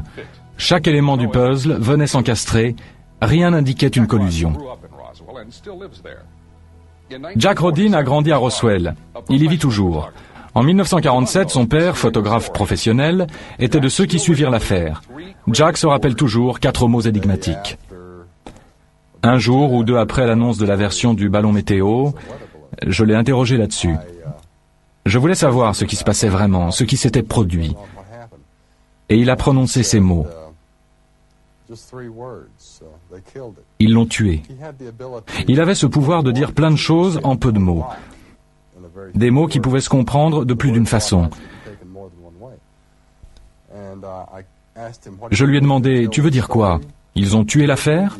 Chaque élément du puzzle venait s'encastrer, rien n'indiquait une collusion. Jack Rodin a grandi à Roswell. Il y vit toujours. En 1947, son père, photographe professionnel, était de ceux qui suivirent l'affaire. Jack se rappelle toujours 4 mots énigmatiques. Un jour ou 2 après l'annonce de la version du ballon météo, je l'ai interrogé là-dessus. Je voulais savoir ce qui se passait vraiment, ce qui s'était produit. Et il a prononcé ces mots. Ils l'ont tué. Il avait ce pouvoir de dire plein de choses en peu de mots. Des mots qui pouvaient se comprendre de plus d'une façon. Je lui ai demandé, tu veux dire quoi? Ils ont tué l'affaire?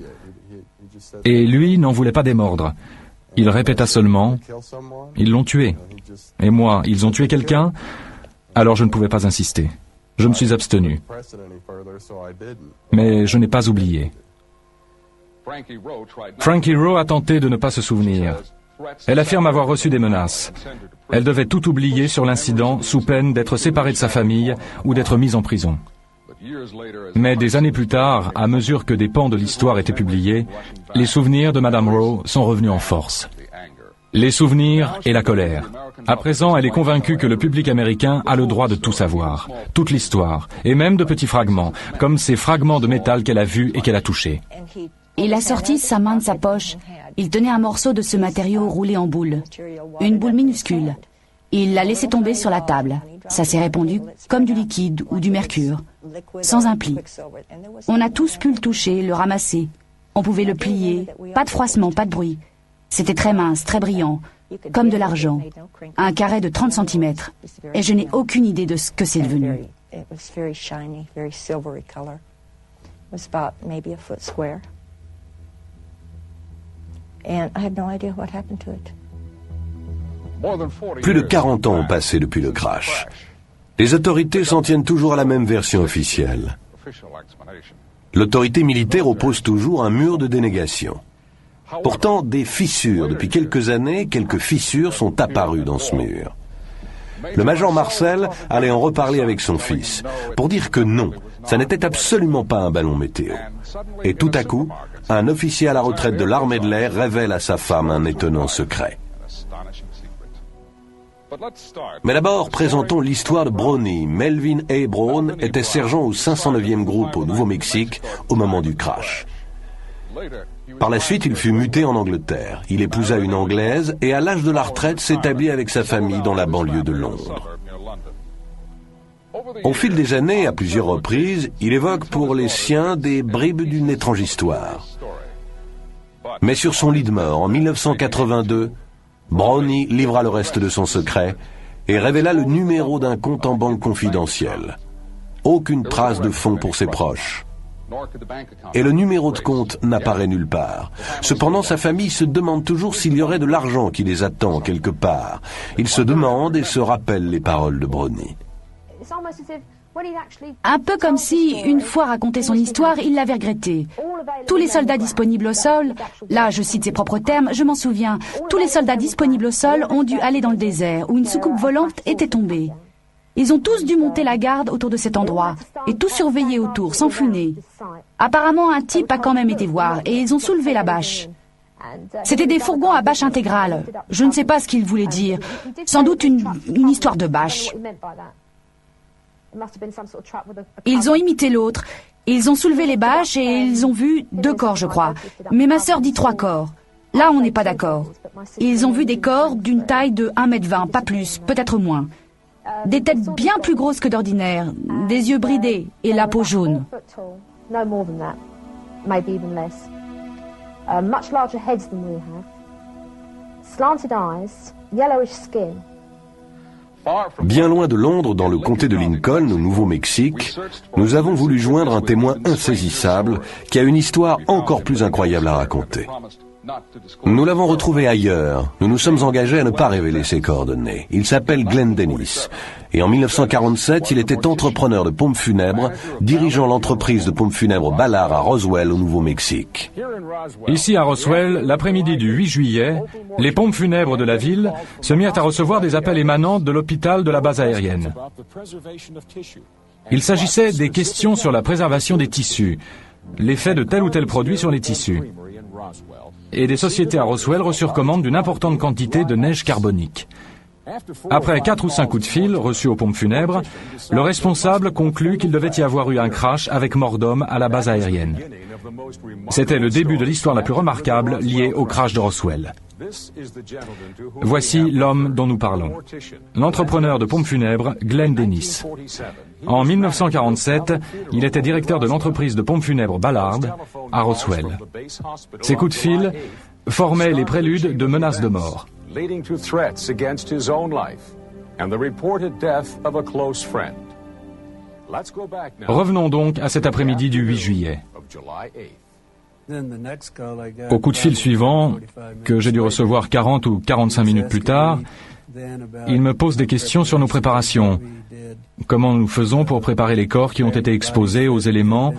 Et lui n'en voulait pas démordre. Il répéta seulement, ils l'ont tué. Et moi, ils ont tué quelqu'un? Alors je ne pouvais pas insister. Je me suis abstenu. Mais je n'ai pas oublié. Frankie Rowe a tenté de ne pas se souvenir. Elle affirme avoir reçu des menaces. Elle devait tout oublier sur l'incident sous peine d'être séparée de sa famille ou d'être mise en prison. Mais des années plus tard, à mesure que des pans de l'histoire étaient publiés, les souvenirs de Madame Rowe sont revenus en force. Les souvenirs et la colère. À présent, elle est convaincue que le public américain a le droit de tout savoir, toute l'histoire, et même de petits fragments, comme ces fragments de métal qu'elle a vus et qu'elle a touchés. Il a sorti sa main de sa poche. Il tenait un morceau de ce matériau roulé en boule. Une boule minuscule. Il l'a laissé tomber sur la table. Ça s'est répandu comme du liquide ou du mercure, sans un pli. On a tous pu le toucher, le ramasser. On pouvait le plier. Pas de froissement, pas de bruit. C'était très mince, très brillant, comme de l'argent. Un carré de 30 cm. Et je n'ai aucune idée de ce que c'est devenu. Plus de 40 ans ont passé depuis le crash. Les autorités s'en tiennent toujours à la même version officielle. L'autorité militaire oppose toujours un mur de dénégation. Pourtant, depuis quelques années, quelques fissures sont apparues dans ce mur. Le major Marcel allait en reparler avec son fils, pour dire que non, ça n'était absolument pas un ballon météo. Et tout à coup, un officier à la retraite de l'armée de l'air révèle à sa femme un étonnant secret. Mais d'abord, présentons l'histoire de Brownie. Melvin A. Brown était sergent au 509e groupe au Nouveau-Mexique au moment du crash. Par la suite, il fut muté en Angleterre. Il épousa une Anglaise et à l'âge de la retraite s'établit avec sa famille dans la banlieue de Londres. Au fil des années, à plusieurs reprises, il évoque pour les siens des bribes d'une étrange histoire. Mais sur son lit de mort, en 1982, Brownie livra le reste de son secret et révéla le numéro d'un compte en banque confidentiel. Aucune trace de fonds pour ses proches. Et le numéro de compte n'apparaît nulle part. Cependant, sa famille se demande toujours s'il y aurait de l'argent qui les attend quelque part. Ils se demandent et se rappellent les paroles de Brownie. Un peu comme si, une fois raconté son histoire, il l'avait regretté. Tous les soldats disponibles au sol, là je cite ses propres termes, je m'en souviens, tous les soldats disponibles au sol ont dû aller dans le désert où une soucoupe volante était tombée. Ils ont tous dû monter la garde autour de cet endroit et tout surveiller autour, sans funer. Apparemment, un type a quand même été voir et ils ont soulevé la bâche. C'était des fourgons à bâche intégrale. Je ne sais pas ce qu'ils voulaient dire. Sans doute une histoire de bâche. Ils ont imité l'autre. Ils ont soulevé les bâches et ils ont vu 2 corps, je crois. Mais ma sœur dit 3 corps. Là, on n'est pas d'accord. Ils ont vu des corps d'une taille de 1,20 m, pas plus, peut-être moins. Des têtes bien plus grosses que d'ordinaire, des yeux bridés et la peau jaune. Bien loin de Londres, dans le comté de Lincoln, au Nouveau-Mexique, nous avons voulu joindre un témoin insaisissable qui a une histoire encore plus incroyable à raconter. Nous l'avons retrouvé ailleurs. Nous nous sommes engagés à ne pas révéler ses coordonnées. Il s'appelle Glenn Dennis. Et en 1947, il était entrepreneur de pompes funèbres, dirigeant l'entreprise de pompes funèbres Ballard à Roswell, au Nouveau-Mexique. Ici à Roswell, l'après-midi du 8 juillet, les pompes funèbres de la ville se mirent à recevoir des appels émanant de l'hôpital de la base aérienne. Il s'agissait des questions sur la préservation des tissus, l'effet de tel ou tel produit sur les tissus. Et des sociétés à Roswell reçurent commande d'une importante quantité de neige carbonique. Après 4 ou 5 coups de fil reçus aux pompes funèbres, le responsable conclut qu'il devait y avoir eu un crash avec mort d'homme à la base aérienne. C'était le début de l'histoire la plus remarquable liée au crash de Roswell. Voici l'homme dont nous parlons. L'entrepreneur de pompes funèbres, Glenn Dennis. En 1947, il était directeur de l'entreprise de pompes funèbres Ballard à Roswell. Ces coups de fil formaient les préludes de menaces de mort. Revenons donc à cet après-midi du 8 juillet. Au coup de fil suivant, que j'ai dû recevoir 40 ou 45 minutes plus tard, il me pose des questions sur nos préparations. Comment nous faisons pour préparer les corps qui ont été exposés aux éléments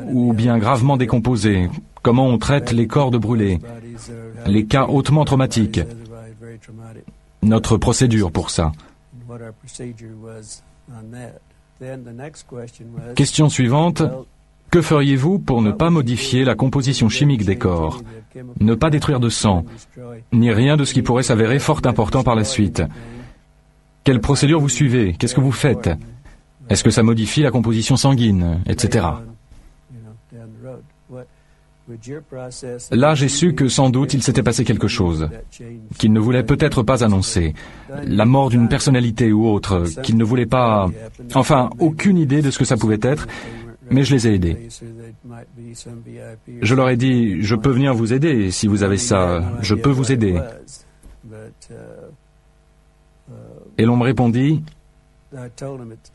ou bien gravement décomposés? Comment on traite les corps de brûlés? Les cas hautement traumatiques. Notre procédure pour ça. Question suivante. Que feriez-vous pour ne pas modifier la composition chimique des corps, ne pas détruire de sang, ni rien de ce qui pourrait s'avérer fort important par la suite? Quelle procédure vous suivez? Qu'est-ce que vous faites? Est-ce que ça modifie la composition sanguine, etc. Là, j'ai su que sans doute il s'était passé quelque chose, qu'il ne voulait peut-être pas annoncer, la mort d'une personnalité ou autre, qu'il ne voulait pas... Enfin, aucune idée de ce que ça pouvait être, mais je les ai aidés. Je leur ai dit, je peux venir vous aider, si vous avez ça, je peux vous aider. Et l'on me répondit,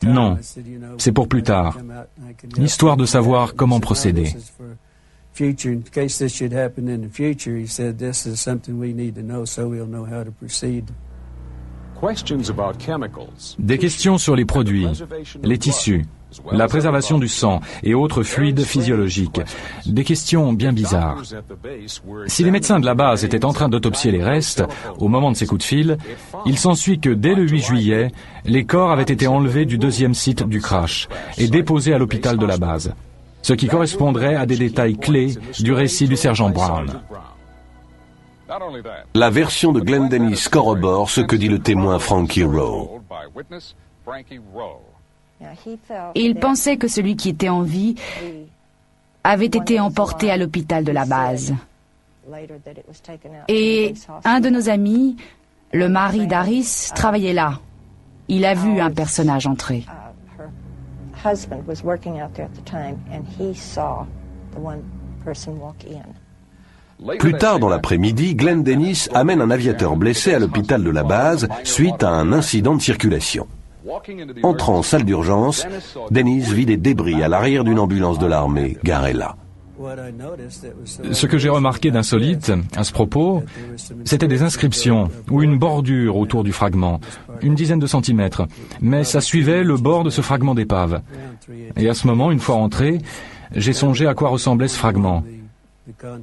non, c'est pour plus tard, histoire de savoir comment procéder. future, in case this should happen in the future, he said, this is something we need to know so we'll know how to proceed. Des questions sur les produits, les tissus, la préservation du sang et autres fluides physiologiques. Des questions bien bizarres. Si les médecins de la base étaient en train d'autopsier les restes, au moment de ces coups de fil, il s'ensuit que dès le 8 juillet, les corps avaient été enlevés du deuxième site du crash et déposés à l'hôpital de la base. Ce qui correspondrait à des détails clés du récit du sergent Brown. La version de Glenn Dennis corrobore ce que dit le témoin Frankie Rowe. Il pensait que celui qui était en vie avait été emporté à l'hôpital de la base. Et un de nos amis, le mari d'Aris, travaillait là. Il a vu un personnage entrer. Plus tard dans l'après-midi, Glenn Dennis amène un aviateur blessé à l'hôpital de la base suite à un incident de circulation. Entrant en salle d'urgence, Dennis vit des débris à l'arrière d'une ambulance de l'armée garée là. Ce que j'ai remarqué d'insolite à ce propos, c'était des inscriptions ou une bordure autour du fragment, une dizaine de centimètres, mais ça suivait le bord de ce fragment d'épave. Et à ce moment, une fois rentré, j'ai songé à quoi ressemblait ce fragment.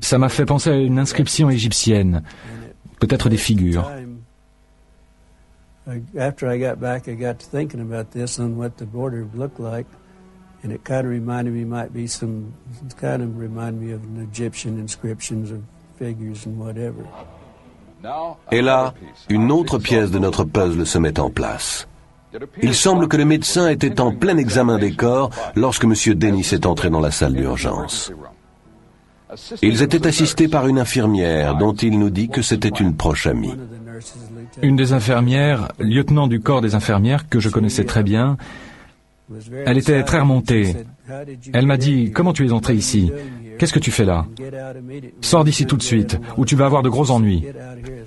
Ça m'a fait penser à une inscription égyptienne, peut-être des figures. After I got back, I got to thinking about this on what the border looked like, and it kind of reminded me, of an Egyptian inscriptions of figures and whatever. Et là, une autre pièce de notre puzzle se met en place. Il semble que le médecin était en plein examen des corps lorsque M. Dennis est entré dans la salle d'urgence. Ils étaient assistés par une infirmière dont il nous dit que c'était une proche amie. Une des infirmières, lieutenant du corps des infirmières que je connaissais très bien, elle était très remontée. Elle m'a dit « Comment tu es entré ici? Qu'est-ce que tu fais là? Sors d'ici tout de suite, ou tu vas avoir de gros ennuis.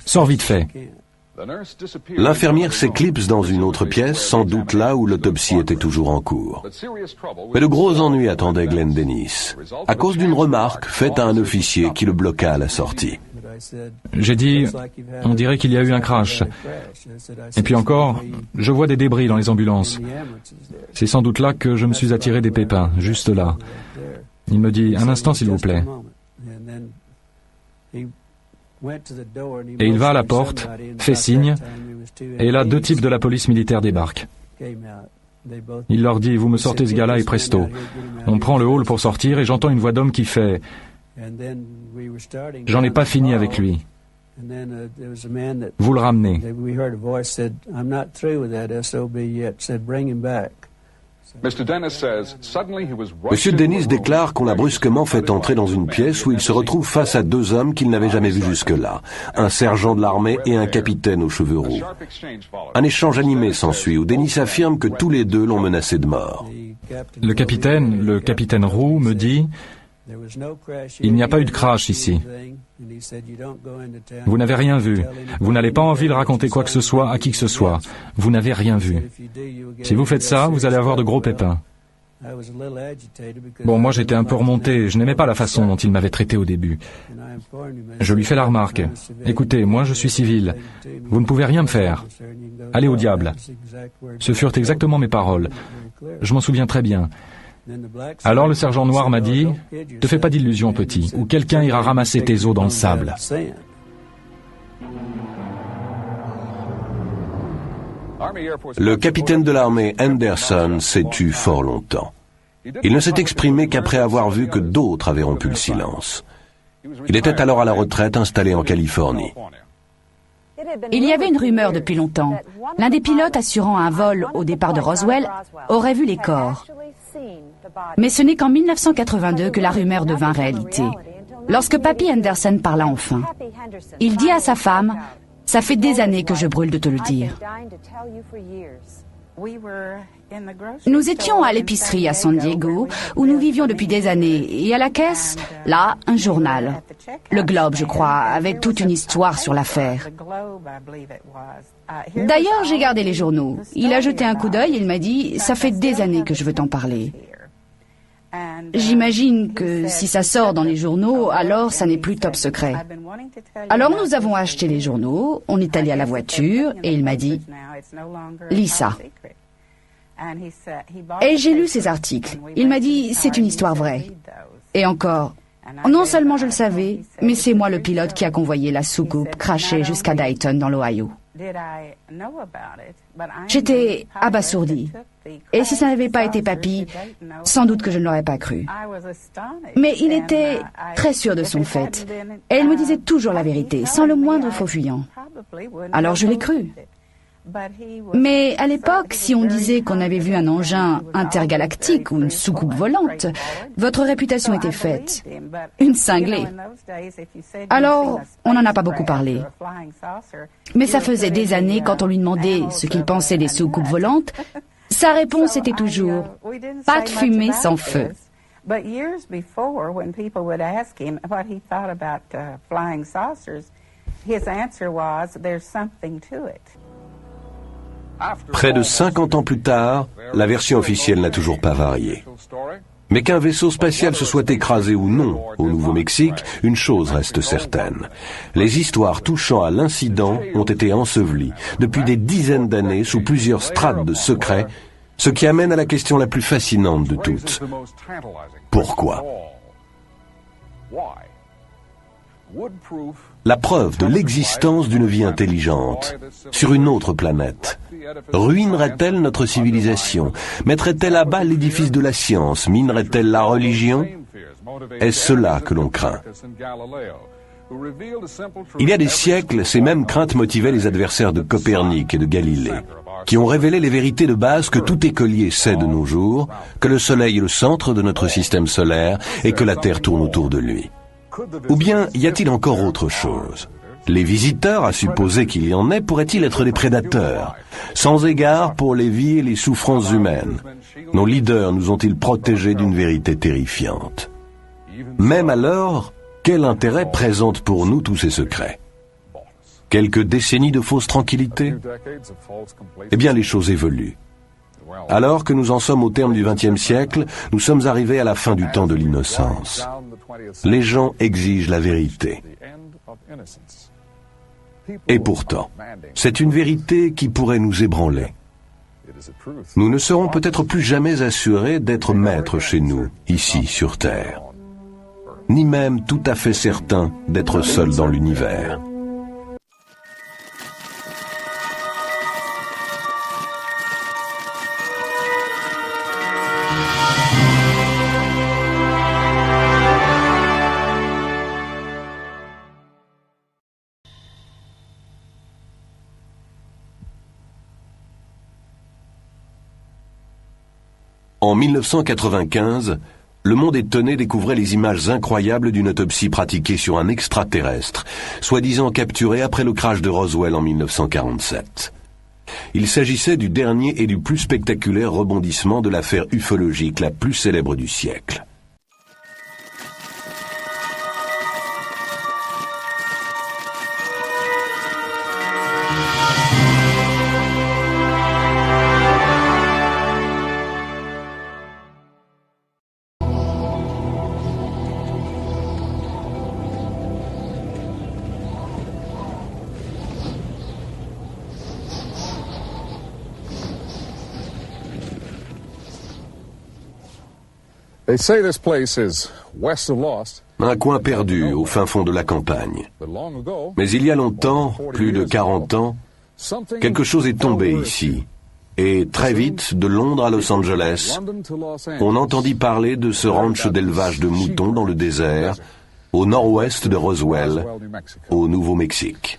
Sors vite fait. » L'infirmière s'éclipse dans une autre pièce, sans doute là où l'autopsie était toujours en cours. Mais de gros ennuis attendaient Glenn Dennis, à cause d'une remarque faite à un officier qui le bloqua à la sortie. J'ai dit, on dirait qu'il y a eu un crash. Et puis encore, je vois des débris dans les ambulances. C'est sans doute là que je me suis attiré des pépins, juste là. Il me dit, un instant s'il vous plaît. Et il va à la porte, fait signe, et là 2 types de la police militaire débarquent. Il leur dit, vous me sortez ce gars-là et presto. On prend le hall pour sortir et j'entends une voix d'homme qui fait, j'en ai pas fini avec lui. Vous le ramenez. Monsieur Dennis déclare qu'on l'a brusquement fait entrer dans une pièce où il se retrouve face à 2 hommes qu'il n'avait jamais vus jusque-là, un sergent de l'armée et un capitaine aux cheveux roux. Un échange animé s'ensuit où Dennis affirme que tous les 2 l'ont menacé de mort. Le capitaine roux me dit, il n'y a pas eu de crash ici. Vous n'avez rien vu. Vous n'allez pas en ville raconter quoi que ce soit à qui que ce soit. Vous n'avez rien vu. Si vous faites ça, vous allez avoir de gros pépins. Bon, moi j'étais un peu remonté. Je n'aimais pas la façon dont il m'avait traité au début. Je lui fais la remarque. Écoutez, moi je suis civil. Vous ne pouvez rien me faire. Allez au diable. Ce furent exactement mes paroles. Je m'en souviens très bien. Alors le sergent noir m'a dit, « Te fais pas d'illusions, petit, ou quelqu'un ira ramasser tes os dans le sable. » Le capitaine de l'armée Anderson s'est tu fort longtemps. Il ne s'est exprimé qu'après avoir vu que d'autres avaient rompu le silence. Il était alors à la retraite installé en Californie. Il y avait une rumeur depuis longtemps. L'un des pilotes assurant un vol au départ de Roswell aurait vu les corps. Mais ce n'est qu'en 1982 que la rumeur devint réalité. Lorsque Papy Henderson parla enfin, il dit à sa femme, « Ça fait des années que je brûle de te le dire. » Nous étions à l'épicerie à San Diego, où nous vivions depuis des années, et à la caisse, là, un journal. Le Globe, je crois, avec toute une histoire sur l'affaire. D'ailleurs, j'ai gardé les journaux. Il a jeté un coup d'œil et il m'a dit « Ça fait des années que je veux t'en parler. » j'imagine que si ça sort dans les journaux, alors ça n'est plus top secret. Alors nous avons acheté les journaux, on est allé à la voiture et il m'a dit « Lis ça ». Et j'ai lu ces articles. Il m'a dit « C'est une histoire vraie ». Et encore, non seulement je le savais, mais c'est moi le pilote qui a convoyé la soucoupe crashée jusqu'à Dayton dans l'Ohio. J'étais abasourdie. Et si ça n'avait pas été papy, sans doute que je ne l'aurais pas cru. Mais il était très sûr de son fait. Et il me disait toujours la vérité, sans le moindre faux fuyant. Alors je l'ai cru. Mais à l'époque, si on disait qu'on avait vu un engin intergalactique ou une soucoupe volante, votre réputation était faite. Une cinglée. Alors, on n'en a pas beaucoup parlé. Mais ça faisait des années, quand on lui demandait ce qu'il pensait des soucoupes volantes, sa réponse était toujours « pas de fumée sans feu ». Près de 50 ans plus tard, la version officielle n'a toujours pas varié. Mais qu'un vaisseau spatial se soit écrasé ou non au Nouveau-Mexique, une chose reste certaine. Les histoires touchant à l'incident ont été ensevelies depuis des dizaines d'années sous plusieurs strates de secrets, ce qui amène à la question la plus fascinante de toutes. Pourquoi ? La preuve de l'existence d'une vie intelligente sur une autre planète ruinerait-elle notre civilisation? Mettrait-elle à bas l'édifice de la science? Minerait-elle la religion? Est-ce cela que l'on craint? Il y a des siècles, ces mêmes craintes motivaient les adversaires de Copernic et de Galilée, qui ont révélé les vérités de base que tout écolier sait de nos jours, que le Soleil est le centre de notre système solaire et que la Terre tourne autour de lui. Ou bien y a-t-il encore autre chose? Les visiteurs, à supposer qu'il y en ait, pourraient-ils être des prédateurs, sans égard pour les vies et les souffrances humaines? Nos leaders nous ont-ils protégés d'une vérité terrifiante? Même alors, quel intérêt présentent pour nous tous ces secrets? Quelques décennies de fausse tranquillité? Eh bien, les choses évoluent. Alors que nous en sommes au terme du XXe siècle, nous sommes arrivés à la fin du temps de l'innocence. Les gens exigent la vérité. Et pourtant, c'est une vérité qui pourrait nous ébranler. Nous ne serons peut-être plus jamais assurés d'être maîtres chez nous, ici sur Terre, ni même tout à fait certains d'être seuls dans l'univers. En 1995, le monde étonné découvrait les images incroyables d'une autopsie pratiquée sur un extraterrestre, soi-disant capturé après le crash de Roswell en 1947. Il s'agissait du dernier et du plus spectaculaire rebondissement de l'affaire ufologique la plus célèbre du siècle. They say this place is west of Lost. Un coin perdu au fin fond de la campagne. Mais il y a longtemps, plus de 40 ans, quelque chose est tombé ici. Et très vite, de Londres à Los Angeles, on entendit parler de ce ranch d'élevage de moutons dans le désert, au nord-ouest de Roswell, au Nouveau-Mexique.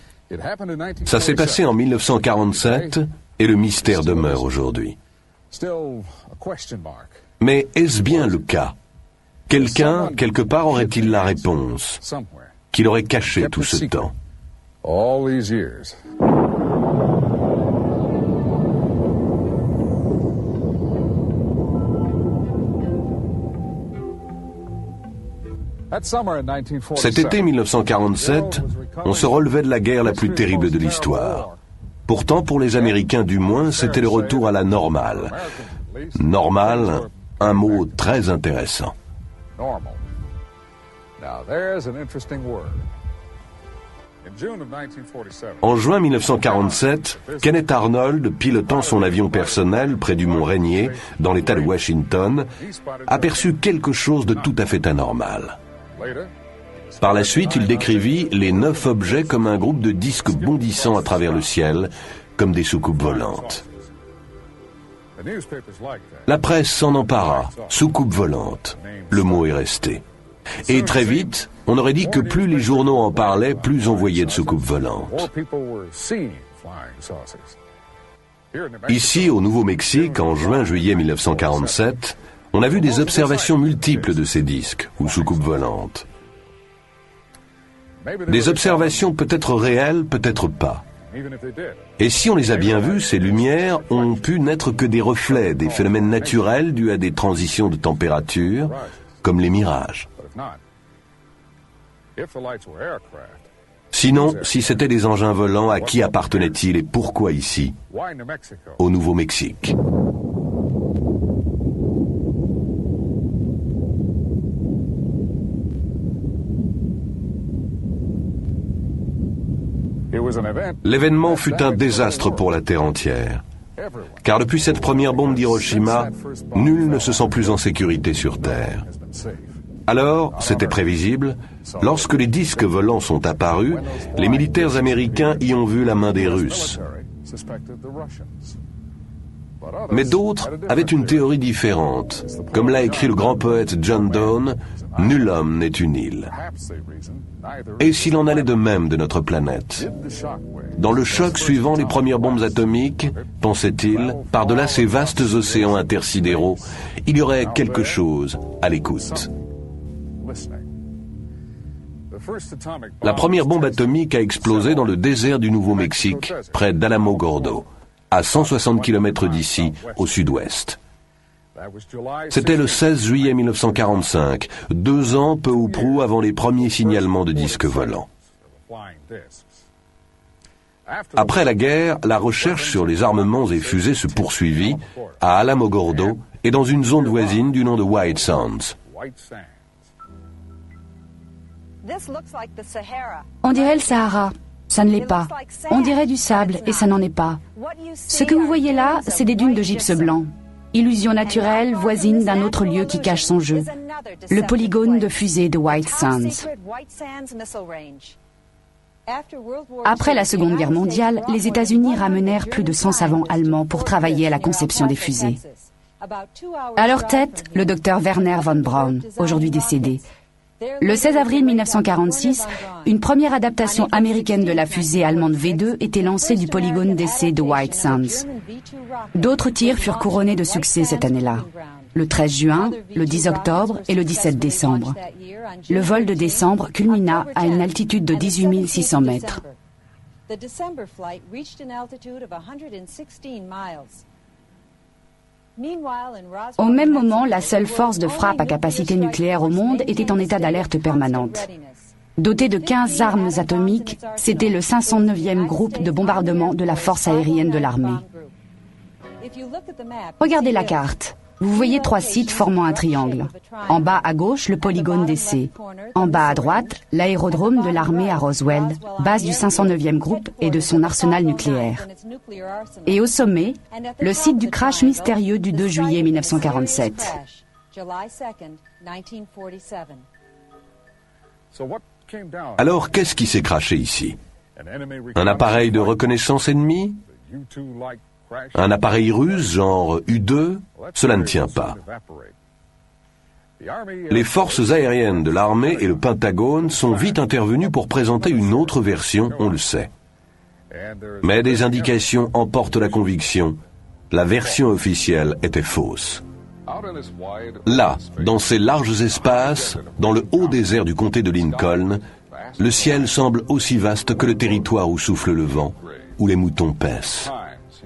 Ça s'est passé en 1947 et le mystère demeure aujourd'hui. Mais est-ce bien le cas? Quelqu'un, quelque part, aurait-il la réponse qu'il aurait caché tout ce temps? Cet été 1947, on se relevait de la guerre la plus terrible de l'histoire. Pourtant, pour les Américains du moins, c'était le retour à la normale. Normale, un mot très intéressant. En juin 1947, Kenneth Arnold, pilotant son avion personnel près du mont Rainier, dans l'État de Washington, aperçut quelque chose de tout à fait anormal. Par la suite, il décrivit les 9 objets comme un groupe de disques bondissant à travers le ciel, comme des soucoupes volantes. La presse s'en empara, soucoupe volante. Le mot est resté. Et très vite, on aurait dit que plus les journaux en parlaient, plus on voyait de soucoupes volantes. Ici, au Nouveau-Mexique, en juin-juillet 1947, on a vu des observations multiples de ces disques, ou soucoupes volantes. Des observations peut-être réelles, peut-être pas. Et si on les a bien vues, ces lumières ont pu n'être que des reflets, des phénomènes naturels dus à des transitions de température, comme les mirages. Sinon, si c'était des engins volants, à qui appartenaient-ils et pourquoi ici, au Nouveau-Mexique? L'événement fut un désastre pour la Terre entière. Car depuis cette première bombe d'Hiroshima, nul ne se sent plus en sécurité sur Terre. Alors, c'était prévisible, lorsque les disques volants sont apparus, les militaires américains y ont vu la main des Russes. Mais d'autres avaient une théorie différente. Comme l'a écrit le grand poète John Donne, « Nul homme n'est une île ». Et s'il en allait de même de notre planète? Dans le choc suivant les premières bombes atomiques, pensait-il, par-delà ces vastes océans intersidéraux, il y aurait quelque chose à l'écoute. La première bombe atomique a explosé dans le désert du Nouveau-Mexique, près d'Alamogordo, à 160 km d'ici, au sud-ouest. C'était le 16 juillet 1945, 2 ans peu ou prou avant les premiers signalements de disques volants. Après la guerre, la recherche sur les armements et fusées se poursuivit à Alamogordo et dans une zone voisine du nom de White Sands. On dirait le Sahara. Ça ne l'est pas. On dirait du sable et ça n'en est pas. Ce que vous voyez là, c'est des dunes de gypse blanc. Illusion naturelle, voisine d'un autre lieu qui cache son jeu. Le polygone de fusée de White Sands. Après la Seconde Guerre mondiale, les États-Unis ramenèrent plus de 100 savants allemands pour travailler à la conception des fusées. À leur tête, le docteur Wernher von Braun, aujourd'hui décédé. Le 16 avril 1946, une première adaptation américaine de la fusée allemande V2 était lancée du polygone d'essai de White Sands. D'autres tirs furent couronnés de succès cette année-là. Le 13 juin, le 10 octobre et le 17 décembre. Le vol de décembre culmina à une altitude de 18 600 mètres. Au même moment, la seule force de frappe à capacité nucléaire au monde était en état d'alerte permanente. Doté de 15 armes atomiques, c'était le 509e groupe de bombardement de la force aérienne de l'armée. Regardez la carte. Vous voyez 3 sites formant un triangle. En bas à gauche, le polygone d'essai. En bas à droite, l'aérodrome de l'armée à Roswell, base du 509e groupe et de son arsenal nucléaire. Et au sommet, le site du crash mystérieux du 2 juillet 1947. Alors, qu'est-ce qui s'est crashé ici? Un appareil de reconnaissance ennemi? Un appareil russe, genre U-2? Cela ne tient pas. Les forces aériennes de l'armée et le Pentagone sont vite intervenus pour présenter une autre version, on le sait. Mais des indications emportent la conviction. La version officielle était fausse. Là, dans ces larges espaces, dans le haut désert du comté de Lincoln, le ciel semble aussi vaste que le territoire où souffle le vent, où les moutons paissent.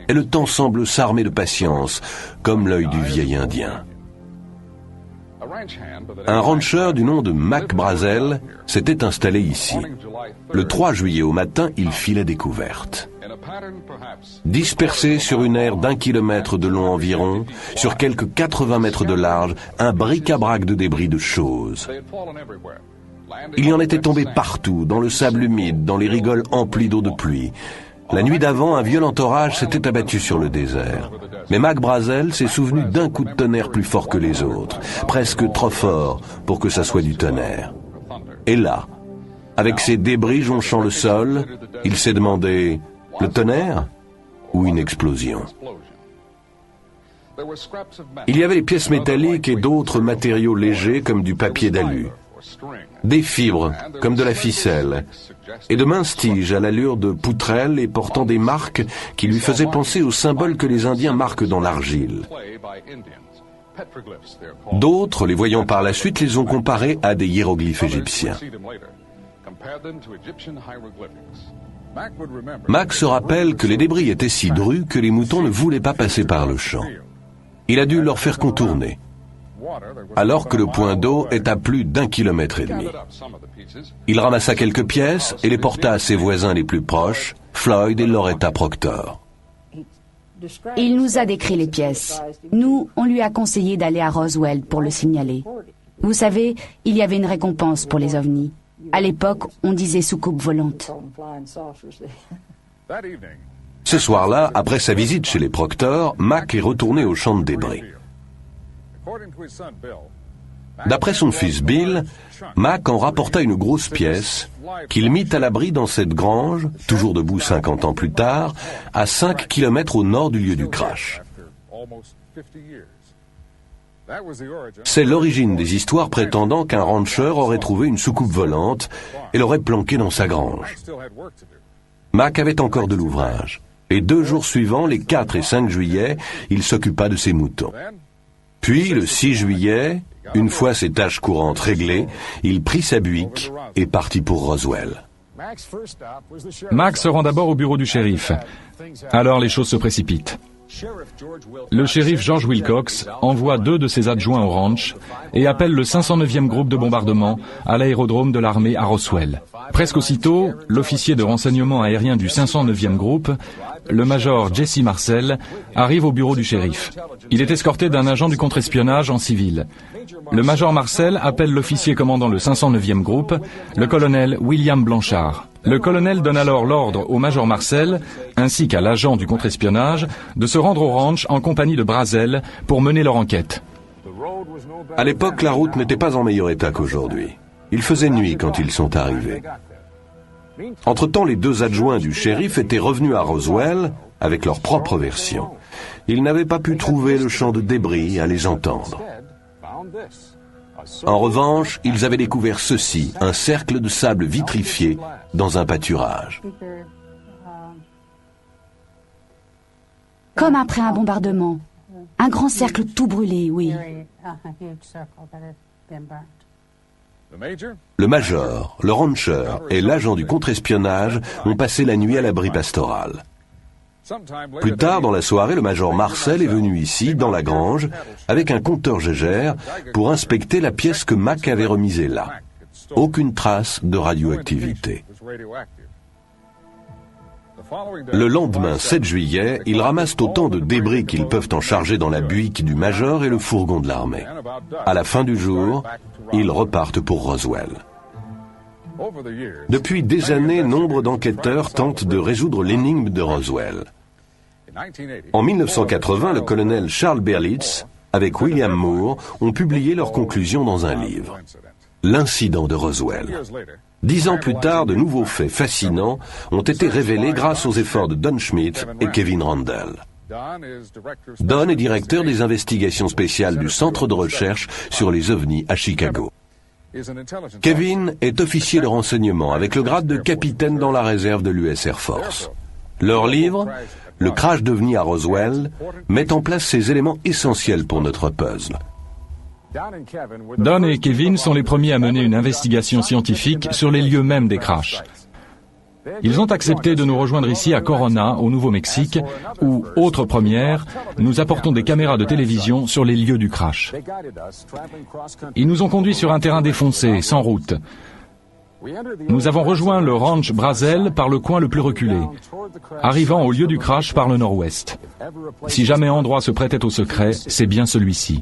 Et le temps semble s'armer de patience, comme l'œil du vieil Indien. Un rancher du nom de Mac Brazel s'était installé ici. Le 3 juillet au matin, il fit la découverte. Dispersés sur une aire d'1 kilomètre de long environ, sur quelques 80 mètres de large, un bric-à-brac de débris de choses. Il y en était tombé partout, dans le sable humide, dans les rigoles emplies d'eau de pluie. La nuit d'avant, un violent orage s'était abattu sur le désert. Mais Mac Brazel s'est souvenu d'un coup de tonnerre plus fort que les autres, presque trop fort pour que ça soit du tonnerre. Et là, avec ces débris jonchant le sol, il s'est demandé, le tonnerre ou une explosion? Il y avait des pièces métalliques et d'autres matériaux légers comme du papier d'alu, des fibres comme de la ficelle, et de minces tiges à l'allure de poutrelles et portant des marques qui lui faisaient penser aux symboles que les Indiens marquent dans l'argile. D'autres, les voyant par la suite, les ont comparés à des hiéroglyphes égyptiens. Mac se rappelle que les débris étaient si drus que les moutons ne voulaient pas passer par le champ. Il a dû leur faire contourner, alors que le point d'eau est à plus d'1,5 kilomètre. Il ramassa quelques pièces et les porta à ses voisins les plus proches, Floyd et Loretta Proctor. Il nous a décrit les pièces. Nous, on lui a conseillé d'aller à Roswell pour le signaler. Vous savez, il y avait une récompense pour les ovnis. À l'époque, on disait soucoupe volante. Ce soir-là, après sa visite chez les Proctor, Mac est retourné au champ de débris. D'après son fils Bill, Mac en rapporta une grosse pièce qu'il mit à l'abri dans cette grange, toujours debout 50 ans plus tard, à 5 kilomètres au nord du lieu du crash. C'est l'origine des histoires prétendant qu'un rancher aurait trouvé une soucoupe volante et l'aurait planquée dans sa grange. Mac avait encore de l'ouvrage, et 2 jours suivants, les 4 et 5 juillet, il s'occupa de ses moutons. Puis, le 6 juillet, une fois ses tâches courantes réglées, il prit sa buick et partit pour Roswell. Mac se rend d'abord au bureau du shérif. Alors les choses se précipitent. Le shérif George Wilcox envoie 2 de ses adjoints au ranch et appelle le 509e groupe de bombardement à l'aérodrome de l'armée à Roswell. Presque aussitôt, l'officier de renseignement aérien du 509e groupe, le major Jesse Marcel, arrive au bureau du shérif. Il est escorté d'un agent du contre-espionnage en civil. Le major Marcel appelle l'officier commandant le 509e groupe, le colonel William Blanchard. Le colonel donne alors l'ordre au major Marcel, ainsi qu'à l'agent du contre-espionnage, de se rendre au ranch en compagnie de Brazel pour mener leur enquête. À l'époque, la route n'était pas en meilleur état qu'aujourd'hui. Il faisait nuit quand ils sont arrivés. Entre-temps, les 2 adjoints du shérif étaient revenus à Roswell avec leur propre version. Ils n'avaient pas pu trouver le champ de débris à les entendre. En revanche, ils avaient découvert ceci, un cercle de sable vitrifié dans un pâturage. Comme après un bombardement. Un grand cercle tout brûlé, oui. Le major, le rancher et l'agent du contre-espionnage ont passé la nuit à l'abri pastoral. Plus tard dans la soirée, le major Marcel est venu ici, dans la grange, avec un compteur Geiger pour inspecter la pièce que Mac avait remisée là. Aucune trace de radioactivité. Le lendemain, 7 juillet, ils ramassent autant de débris qu'ils peuvent en charger dans la buick du major et le fourgon de l'armée. À la fin du jour, ils repartent pour Roswell. Depuis des années, nombre d'enquêteurs tentent de résoudre l'énigme de Roswell. En 1980, le colonel Charles Berlitz, avec William Moore, ont publié leurs conclusions dans un livre. L'incident de Roswell. 10 ans plus tard, de nouveaux faits fascinants ont été révélés grâce aux efforts de Don Schmitt et Kevin Randle. Don est directeur des investigations spéciales du Centre de recherche sur les ovnis à Chicago. Kevin est officier de renseignement avec le grade de capitaine dans la réserve de l'US Air Force. Leur livre, Le crash d'ovnis à Roswell, met en place ces éléments essentiels pour notre puzzle. Don et Kevin sont les premiers à mener une investigation scientifique sur les lieux mêmes des crashs. Ils ont accepté de nous rejoindre ici à Corona, au Nouveau-Mexique, où, autre première, nous apportons des caméras de télévision sur les lieux du crash. Ils nous ont conduits sur un terrain défoncé, sans route. Nous avons rejoint le ranch Brazel par le coin le plus reculé, arrivant au lieu du crash par le nord-ouest. Si jamais endroit se prêtait au secret, c'est bien celui-ci.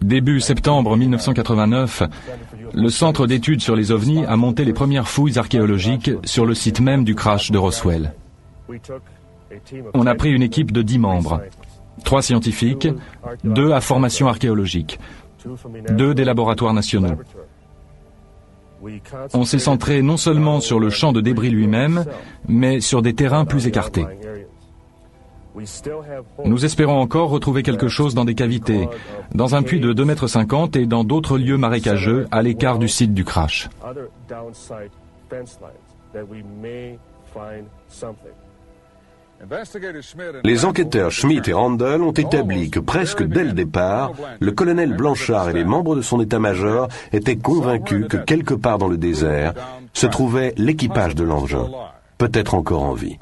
Début septembre 1989, le Centre d'études sur les ovnis a monté les premières fouilles archéologiques sur le site même du crash de Roswell. On a pris une équipe de 10 membres, 3 scientifiques, 2 à formation archéologique, 2 des laboratoires nationaux. On s'est centré non seulement sur le champ de débris lui-même, mais sur des terrains plus écartés. Nous espérons encore retrouver quelque chose dans des cavités, dans un puits de 2,50 m et dans d'autres lieux marécageux à l'écart du site du crash. Les enquêteurs Schmidt et Randall ont établi que presque dès le départ, le colonel Blanchard et les membres de son état-major étaient convaincus que quelque part dans le désert se trouvait l'équipage de l'engin, peut-être encore en vie.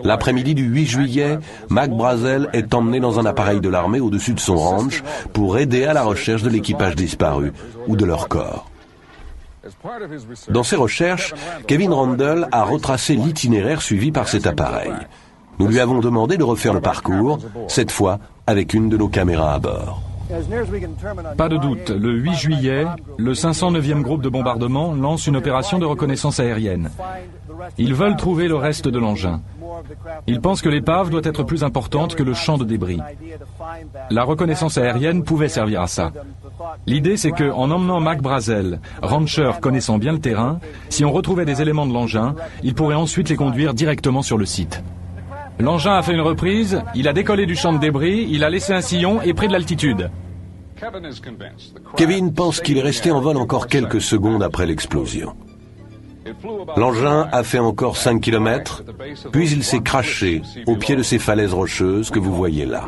L'après-midi du 8 juillet, Mac Brazel est emmené dans un appareil de l'armée au-dessus de son ranch pour aider à la recherche de l'équipage disparu ou de leur corps. Dans ses recherches, Kevin Randall a retracé l'itinéraire suivi par cet appareil. Nous lui avons demandé de refaire le parcours, cette fois avec une de nos caméras à bord. Pas de doute, le 8 juillet, le 509e groupe de bombardement lance une opération de reconnaissance aérienne. Ils veulent trouver le reste de l'engin. Ils pensent que l'épave doit être plus importante que le champ de débris. La reconnaissance aérienne pouvait servir à ça. L'idée, c'est qu'en emmenant Mac Brazel, rancher connaissant bien le terrain, si on retrouvait des éléments de l'engin, il pourrait ensuite les conduire directement sur le site. L'engin a fait une reprise, il a décollé du champ de débris, il a laissé un sillon et pris de l'altitude. Kevin pense qu'il est resté en vol encore quelques secondes après l'explosion. L'engin a fait encore 5 km, puis il s'est crashé au pied de ces falaises rocheuses que vous voyez là.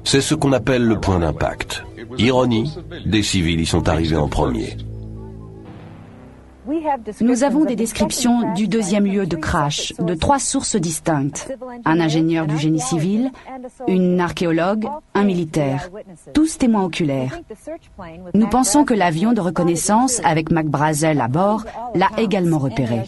C'est ce qu'on appelle le point d'impact. Ironie, des civils y sont arrivés en premier. Nous avons des descriptions du deuxième lieu de crash de 3 sources distinctes. Un ingénieur du génie civil, une archéologue, un militaire. Tous témoins oculaires. Nous pensons que l'avion de reconnaissance avec Mac Brazel à bord l'a également repéré.